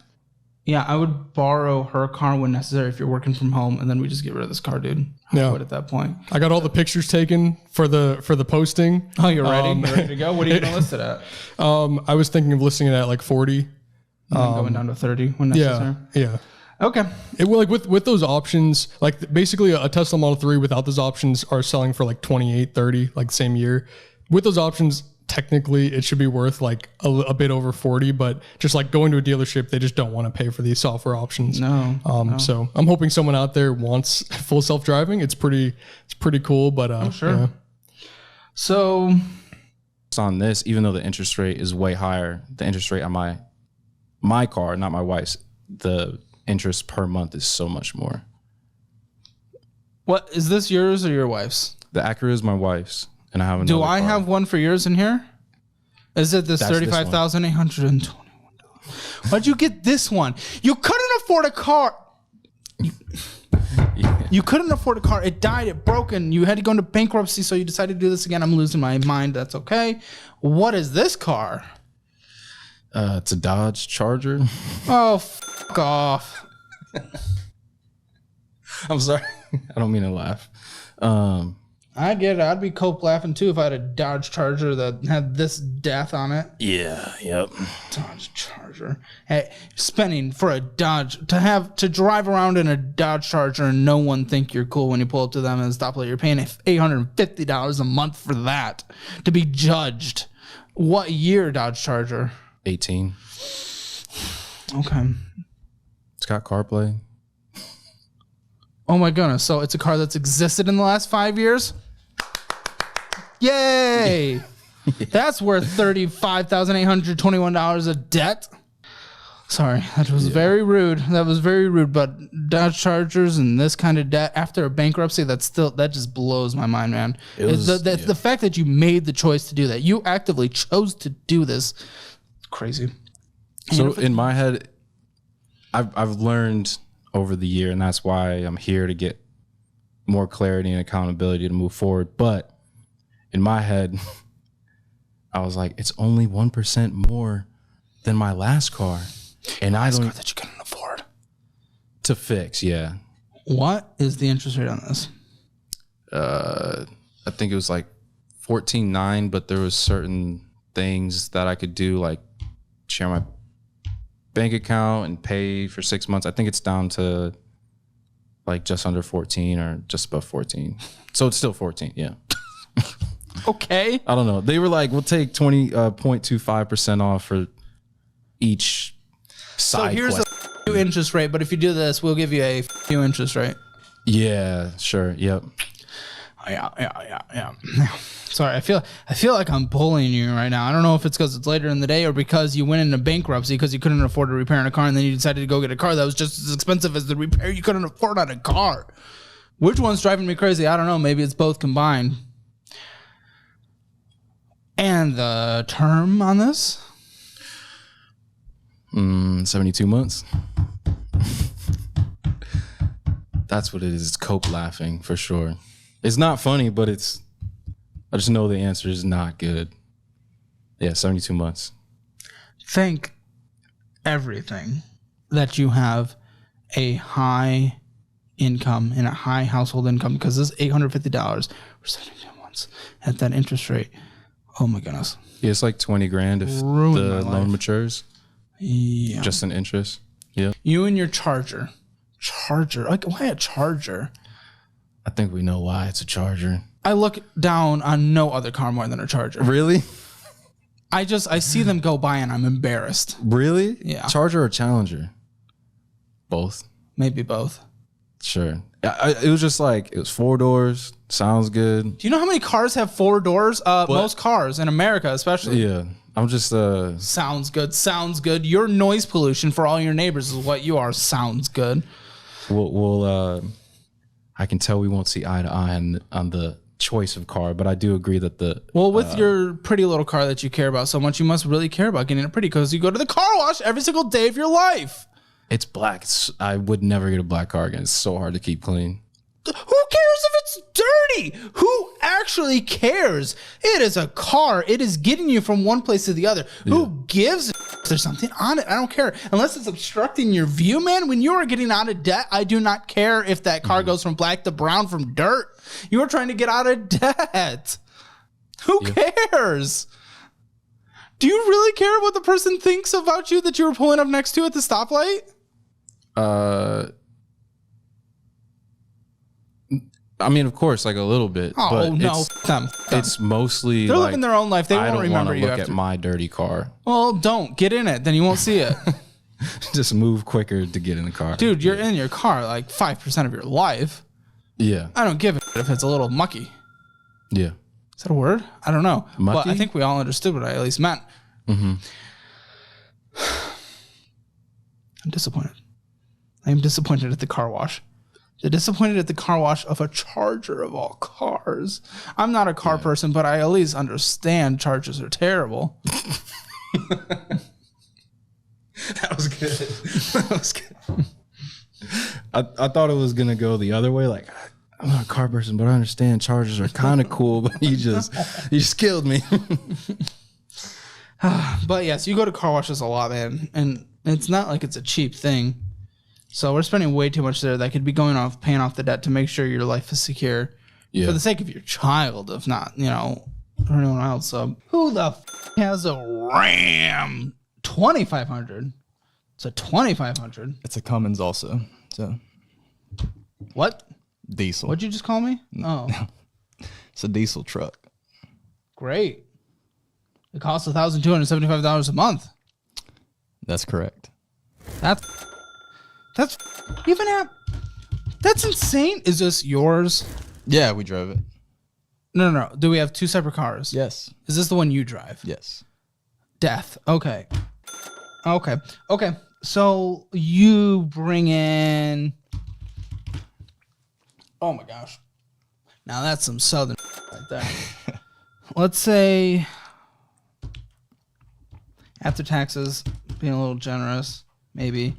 [SPEAKER 1] Yeah, I would borrow her car when necessary if you're working from home, and then we just get rid of this car, dude.
[SPEAKER 9] Yeah.
[SPEAKER 1] At that point.
[SPEAKER 9] I got all the pictures taken for the posting.
[SPEAKER 1] Oh, you're ready? You're ready to go? What are you going to list it at?
[SPEAKER 9] I was thinking of listing it at like 40.
[SPEAKER 1] And then going down to 30 when necessary.
[SPEAKER 9] Yeah.
[SPEAKER 1] Okay.
[SPEAKER 9] It will, like with those options, like basically a Tesla Model 3 without those options are selling for like 28, 30, like the same year. With those options, technically it should be worth like a bit over 40, but just like going to a dealership, they just don't want to pay for these software options.
[SPEAKER 1] No.
[SPEAKER 9] So I'm hoping someone out there wants full self-driving. It's pretty cool, but
[SPEAKER 1] Sure.
[SPEAKER 9] yeah.
[SPEAKER 1] So
[SPEAKER 3] On this, even though the interest rate is way higher, the interest rate on my car, not my wife's, the interest per month is so much more.
[SPEAKER 1] what is this, yours or your wife's?
[SPEAKER 3] The Acura is my wife's, and I have another
[SPEAKER 1] Do I
[SPEAKER 3] car.
[SPEAKER 1] have one for yours in here? Is it this
[SPEAKER 3] That's this one.
[SPEAKER 1] $35,821? Why'd you get this one? You couldn't afford a car. You couldn't afford a car. It died. It broke, and you had to go into bankruptcy. So you decided to do this again. I'm losing my mind. That's okay. What is this car?
[SPEAKER 3] It's a Dodge Charger.
[SPEAKER 1] Oh, f*** off.
[SPEAKER 3] I'm sorry. I don't mean to laugh.
[SPEAKER 1] I get it. I'd be cope laughing too if I had a Dodge Charger that had this death on it.
[SPEAKER 3] Yeah. Yep.
[SPEAKER 1] Dodge Charger. Hey, spending for a Dodge to drive around in a Dodge Charger and no one think you're cool when you pull up to them and stoplight. You're paying $850 a month for that to be judged. What year Dodge Charger?
[SPEAKER 3] 18.
[SPEAKER 1] Okay.
[SPEAKER 3] It's got CarPlay.
[SPEAKER 1] Oh my goodness. So it's a car that's existed in the last 5 years? Yay! That's worth $35,821 of debt. Sorry, that was very rude. That was very rude. But Dodge Chargers and this kind of debt after a bankruptcy, that just blows my mind, man. The fact that you made the choice to do that, you actively chose to do this, crazy.
[SPEAKER 3] So in my head, I've learned over the year, and that's why I'm here to get more clarity and accountability to move forward. But in my head, I was like, it's only 1% more than my last car. And I don't,
[SPEAKER 1] car that you couldn't afford
[SPEAKER 3] to fix. Yeah.
[SPEAKER 1] What is the interest rate on this?
[SPEAKER 3] I think it was like 14.9, but there was certain things that I could do, like share my bank account and pay for 6 months. I think it's down to like just under 14 or just above 14. So it's still 14. Yeah.
[SPEAKER 1] Okay.
[SPEAKER 3] I don't know. They were like, we'll take 20.25% off for each side.
[SPEAKER 1] So here's
[SPEAKER 3] quest.
[SPEAKER 1] a interest rate, but if you do this, we'll give you a interest rate.
[SPEAKER 3] Yeah, sure. Yep.
[SPEAKER 1] Yeah. Sorry, I feel like I'm bullying you right now. I don't know if it's because it's later in the day or because you went into bankruptcy because you couldn't afford to repair a car, and then you decided to go get a car that was just as expensive as the repair you couldn't afford on a car. Which one's driving me crazy? I don't know. Maybe it's both combined. And the term on this?
[SPEAKER 3] 72 months. That's what it is. It's cope laughing for sure. It's not funny, but I just know the answer is not good. Yeah, 72 months.
[SPEAKER 1] Think everything that you have a high income and a high household income, because this $850 for 72 months at that interest rate. Oh my goodness.
[SPEAKER 3] Yeah, it's like 20 grand if
[SPEAKER 1] Ruined
[SPEAKER 3] the
[SPEAKER 1] my
[SPEAKER 3] loan
[SPEAKER 1] life.
[SPEAKER 3] matures.
[SPEAKER 1] Yeah.
[SPEAKER 3] Just in interest. Yeah.
[SPEAKER 1] You and your Charger. Like, why a Charger?
[SPEAKER 3] I think we know why it's a Charger.
[SPEAKER 1] I look down on no other car more than a Charger.
[SPEAKER 3] Really?
[SPEAKER 1] I see them go by and I'm embarrassed.
[SPEAKER 3] Really?
[SPEAKER 1] Yeah.
[SPEAKER 3] Charger or Challenger? Both.
[SPEAKER 1] Maybe both.
[SPEAKER 3] Sure. It was just like, it was 4 doors. Sounds good.
[SPEAKER 1] Do you know how many cars have 4 doors? Most cars in America, especially.
[SPEAKER 3] Yeah. I'm just
[SPEAKER 1] Sounds good. Your noise pollution for all your neighbors is what you are. Sounds good.
[SPEAKER 3] we'll I can tell we won't see eye to eye on the choice of car, but I do agree that
[SPEAKER 1] with your pretty little car that you care about so much, you must really care about getting it pretty, because you go to the car wash every single day of your life.
[SPEAKER 3] it's black. I would never get a black car again. It's so hard to keep clean.
[SPEAKER 1] Who cares if it's dirty? Who actually cares? It is a car. It is getting you from one place to the other. Yeah. Who gives a if there's something on it? I don't care. Unless it's obstructing your view, man. When you are getting out of debt, I do not care if that car goes from black to brown from dirt. You are trying to get out of debt. Who cares? Do you really care what the person thinks about you that you were pulling up next to at the stoplight?
[SPEAKER 10] I mean, of course, like a little bit.
[SPEAKER 1] Oh,
[SPEAKER 10] but
[SPEAKER 1] no.
[SPEAKER 10] It's mostly
[SPEAKER 1] They're
[SPEAKER 10] like,
[SPEAKER 1] living their own life. They won't
[SPEAKER 10] I don't
[SPEAKER 1] remember
[SPEAKER 10] want
[SPEAKER 1] you
[SPEAKER 10] to look
[SPEAKER 1] after.
[SPEAKER 10] at my dirty car.
[SPEAKER 1] Well, don't. Get in it. Then you won't see it.
[SPEAKER 10] Just move quicker to get in the car.
[SPEAKER 1] Dude, you're in your car like 5% of your life.
[SPEAKER 10] Yeah.
[SPEAKER 1] I don't give a shit if it's a little mucky.
[SPEAKER 10] Yeah.
[SPEAKER 1] Is that a word? I don't know.
[SPEAKER 10] Mucky?
[SPEAKER 1] But I think we all understood what I at least meant.
[SPEAKER 10] Mm-hmm.
[SPEAKER 1] I'm disappointed. I am disappointed at the car wash. They're disappointed at the car wash of a Charger of all cars. I'm not a car person, but I at least understand Chargers are terrible.
[SPEAKER 10] That was good. That was good. I thought it was going to go the other way. Like, I'm not a car person, but I understand Chargers are kind of cool, but you just killed me.
[SPEAKER 1] But yes, you go to car washes a lot, man. And it's not like it's a cheap thing. So we're spending way too much there that could be paying off the debt to make sure your life is secure for the sake of your child, if not, or anyone else. So who the has a Ram 2500? It's a 2500.
[SPEAKER 7] It's a Cummins also. So
[SPEAKER 1] What?
[SPEAKER 7] diesel.
[SPEAKER 1] What'd you just call me? Oh,
[SPEAKER 7] It's a diesel truck.
[SPEAKER 1] great. It costs $1,275 a month.
[SPEAKER 7] That's correct.
[SPEAKER 1] That's that's insane. Is this yours?
[SPEAKER 7] Yeah, we drove it.
[SPEAKER 1] No. Do we have two separate cars?
[SPEAKER 7] Yes.
[SPEAKER 1] Is this the one you drive?
[SPEAKER 7] Yes.
[SPEAKER 1] Death. Okay. So you bring in. Oh my gosh. Now that's some southern right there. Let's say after taxes, being a little generous, maybe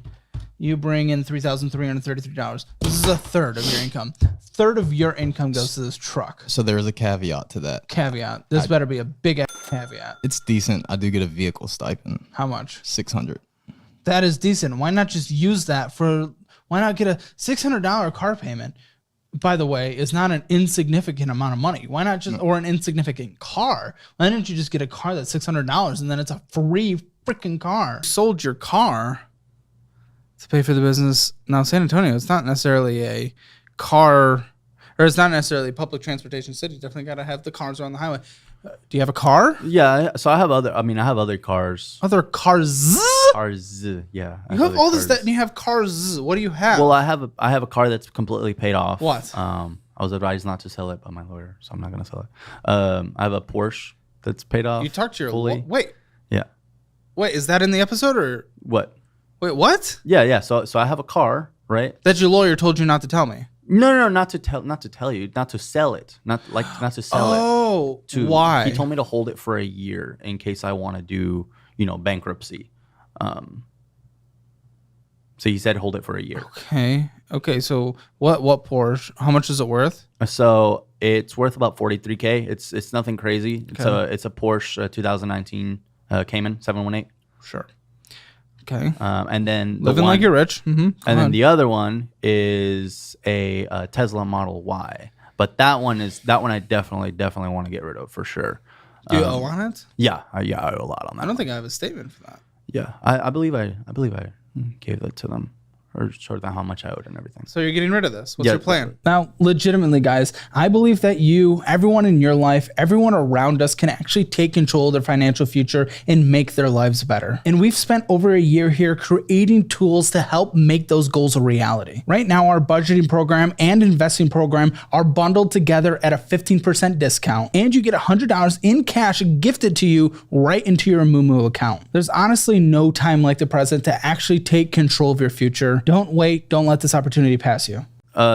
[SPEAKER 1] you bring in $3,333. This is a third of your income. Third of your income goes to this truck.
[SPEAKER 7] So there is a caveat to that.
[SPEAKER 1] Caveat. This better be a big ass caveat.
[SPEAKER 7] It's decent. I do get a vehicle stipend.
[SPEAKER 1] How much?
[SPEAKER 7] $600.
[SPEAKER 1] That is decent. Why not just use that for? Why not get a $600 car payment? By the way, is not an insignificant amount of money. Why not just or an insignificant car? Why don't you just get a car that's $600 and then it's a free freaking car? Sold your car to pay for the business. Now, San Antonio, it's not necessarily a car, or it's not necessarily public transportation city. Definitely got to have the cars around the highway. Do you have a car?
[SPEAKER 11] Yeah, so I have other cars.
[SPEAKER 1] Other cars?
[SPEAKER 11] Cars, yeah.
[SPEAKER 1] You have all this that, and you have cars. What do you have?
[SPEAKER 11] Well, I have a car that's completely paid off.
[SPEAKER 1] What?
[SPEAKER 11] I was advised not to sell it by my lawyer, so I'm not gonna sell it. I have a Porsche that's paid off.
[SPEAKER 1] You talked to your
[SPEAKER 11] fully.
[SPEAKER 1] wait.
[SPEAKER 11] Yeah.
[SPEAKER 1] Wait, is that in the episode or
[SPEAKER 11] What?
[SPEAKER 1] wait? What?
[SPEAKER 11] Yeah. So I have a car, right?
[SPEAKER 1] That your lawyer told you not to tell me.
[SPEAKER 11] No, not to tell you, not to sell it, not to sell it.
[SPEAKER 1] Oh, why?
[SPEAKER 11] He told me to hold it for a year in case I want to do, bankruptcy. So he said hold it for a year.
[SPEAKER 1] Okay. So what Porsche? How much is it worth?
[SPEAKER 11] So it's worth about $43K. It's nothing crazy. It's a Porsche 2019 Cayman 718.
[SPEAKER 1] Sure. Okay.
[SPEAKER 11] And then
[SPEAKER 1] Living like you're rich. Mm-hmm.
[SPEAKER 11] And then the other one is a Tesla Model Y. But that one I definitely want to get rid of for sure.
[SPEAKER 1] Do you owe on it?
[SPEAKER 11] Yeah, I owe a lot on that.
[SPEAKER 1] I don't think I have a statement for that.
[SPEAKER 11] Yeah, I believe I gave that to them, or showed them how much I owed and everything.
[SPEAKER 1] So you're getting rid of this. What's
[SPEAKER 11] Yeah,
[SPEAKER 1] your plan? Now, legitimately, guys, I believe that you, everyone in your life, everyone around us can actually take control of their financial future and make their lives better. And we've spent over a year here creating tools to help make those goals a reality. Right now, our budgeting program and investing program are bundled together at a 15% discount, and you get $100 in cash gifted to you right into your Moomoo account. There's honestly no time like the present to actually take control of your future. Don't wait. Don't let this opportunity pass you.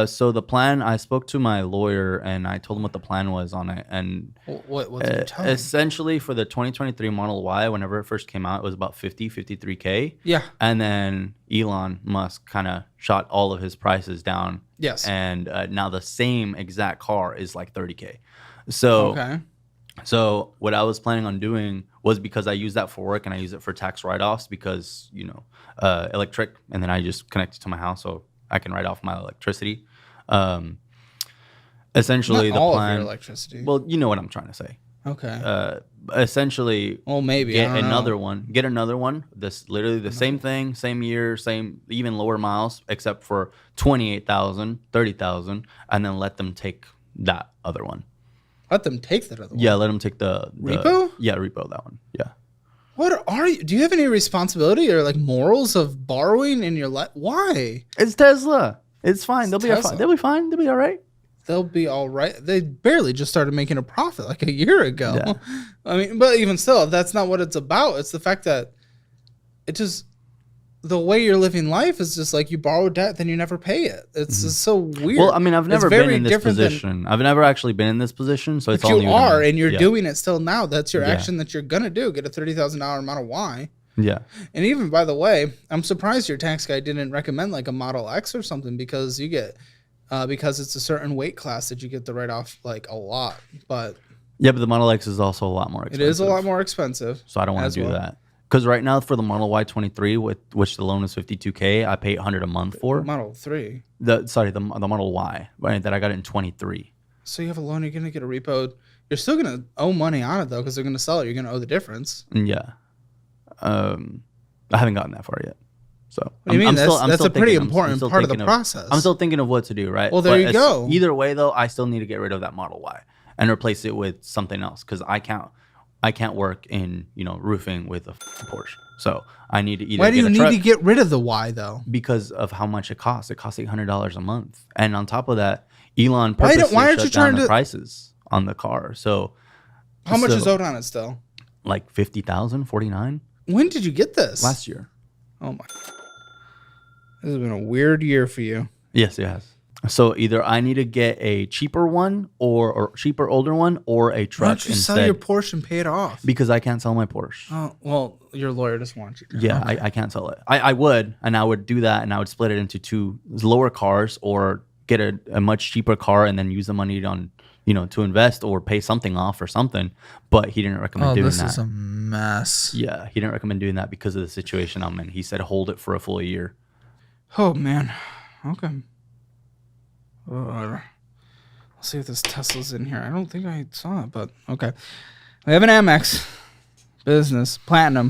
[SPEAKER 11] So the plan, I spoke to my lawyer and I told him what the plan was on it. And
[SPEAKER 1] What did you tell him?
[SPEAKER 11] essentially for the 2023 Model Y, whenever it first came out, it was about 53K.
[SPEAKER 1] Yeah.
[SPEAKER 11] And then Elon Musk kind of shot all of his prices down.
[SPEAKER 1] Yes.
[SPEAKER 11] And now the same exact car is like 30K. So,
[SPEAKER 1] Okay.
[SPEAKER 11] So what I was planning on doing was, because I use that for work and I use it for tax write-offs because, electric, and then I just connect it to my house so I can write off my electricity. Essentially,
[SPEAKER 1] Not
[SPEAKER 11] the
[SPEAKER 1] all
[SPEAKER 11] plan.
[SPEAKER 1] of your electricity.
[SPEAKER 11] Well, you know what I'm trying to say.
[SPEAKER 1] Okay.
[SPEAKER 11] Essentially,
[SPEAKER 1] Well, maybe. I
[SPEAKER 11] get
[SPEAKER 1] don't know.
[SPEAKER 11] another one. Get another one. This literally the same thing, same year, same even lower miles, except for 28,000, 30,000, and then let them take that other one.
[SPEAKER 1] Let them take that other one.
[SPEAKER 11] Yeah, let them take the
[SPEAKER 1] repo.
[SPEAKER 11] Yeah, repo that one. Yeah.
[SPEAKER 1] What are you? Do you have any responsibility or like morals of borrowing in your life? Why?
[SPEAKER 11] It's Tesla. It's fine. They'll be
[SPEAKER 1] Tesla.
[SPEAKER 11] fine. They'll be fine. They'll be all right.
[SPEAKER 1] They'll be all right. They barely just started making a profit like a year ago.
[SPEAKER 11] Yeah.
[SPEAKER 1] I mean, but even still, that's not what it's about. It's the fact that it just, the way you're living life is just like you borrow debt, then you never pay it. It's just so weird.
[SPEAKER 11] Well, I mean, I've never
[SPEAKER 1] It's
[SPEAKER 11] been
[SPEAKER 1] very
[SPEAKER 11] in this
[SPEAKER 1] different than-
[SPEAKER 11] position. I've never actually been in this position, so it's
[SPEAKER 1] But
[SPEAKER 11] all
[SPEAKER 1] you
[SPEAKER 11] new
[SPEAKER 1] are,
[SPEAKER 11] to me.
[SPEAKER 1] and you're
[SPEAKER 11] Yeah.
[SPEAKER 1] doing it still now. That's your
[SPEAKER 11] Yeah.
[SPEAKER 1] action that you're going to do. Get a $30,000 Model Y.
[SPEAKER 11] Yeah.
[SPEAKER 1] And even, by the way, I'm surprised your tax guy didn't recommend like a Model X or something because you get, because it's a certain weight class that you get to write off like a lot. But
[SPEAKER 11] Yeah, but the Model X is also a lot more expensive.
[SPEAKER 1] it is a lot more expensive.
[SPEAKER 11] So I don't want
[SPEAKER 1] as
[SPEAKER 11] to do
[SPEAKER 1] well.
[SPEAKER 11] that. Because right now for the Model Y 23, with which the loan is $52K, I pay $100 a month for.
[SPEAKER 1] Model 3.
[SPEAKER 11] The Model Y, right, that I got in 23.
[SPEAKER 1] So you have a loan, you're going to get a repo. You're still going to owe money on it though because they're going to sell it. You're going to owe the difference.
[SPEAKER 11] Yeah. I haven't gotten that far yet. So
[SPEAKER 1] What do you mean? That's
[SPEAKER 11] still
[SPEAKER 1] a pretty
[SPEAKER 11] thinking-
[SPEAKER 1] important
[SPEAKER 11] still
[SPEAKER 1] part of the
[SPEAKER 11] thinking
[SPEAKER 1] process.
[SPEAKER 11] I'm still thinking of what to do, right?
[SPEAKER 1] Well, there you go.
[SPEAKER 11] Either way, though, I still need to get rid of that Model Y and replace it with something else because I can't work in roofing with a Porsche. So I need to either.
[SPEAKER 1] Why do
[SPEAKER 11] get
[SPEAKER 1] you
[SPEAKER 11] a
[SPEAKER 1] need
[SPEAKER 11] truck
[SPEAKER 1] to get rid of the Y though?
[SPEAKER 11] because of how much it costs. It costs $800 a month, and on top of that, Elon
[SPEAKER 1] Why
[SPEAKER 11] purposely
[SPEAKER 1] aren't you
[SPEAKER 11] shut down
[SPEAKER 1] trying
[SPEAKER 11] the
[SPEAKER 1] to-
[SPEAKER 11] prices on the car. So
[SPEAKER 1] How much
[SPEAKER 11] so,
[SPEAKER 1] is owed on it still?
[SPEAKER 11] Like 50,000, 49
[SPEAKER 1] When did you get this?
[SPEAKER 11] last year.
[SPEAKER 1] Oh my. This has been a weird year for you.
[SPEAKER 11] Yes, it has. So either I need to get a cheaper one or cheaper older one or a
[SPEAKER 1] Why
[SPEAKER 11] truck
[SPEAKER 1] don't you
[SPEAKER 11] instead
[SPEAKER 1] sell your Porsche and pay it off?
[SPEAKER 11] because I can't sell my Porsche.
[SPEAKER 1] Oh, well, your lawyer doesn't want you to.
[SPEAKER 11] Yeah, I can't sell it. I would, and I would do that, and I would split it into two lower cars or get a much cheaper car and then use the money on to invest or pay something off or something. But he didn't recommend doing
[SPEAKER 1] this
[SPEAKER 11] that.
[SPEAKER 1] is a mess.
[SPEAKER 11] Yeah, he didn't recommend doing that because of the situation I'm in. He said hold it for a full year.
[SPEAKER 1] Oh man. Okay. Let's see if this Tesla's in here. I don't think I saw it, but okay. We have an Amex business platinum.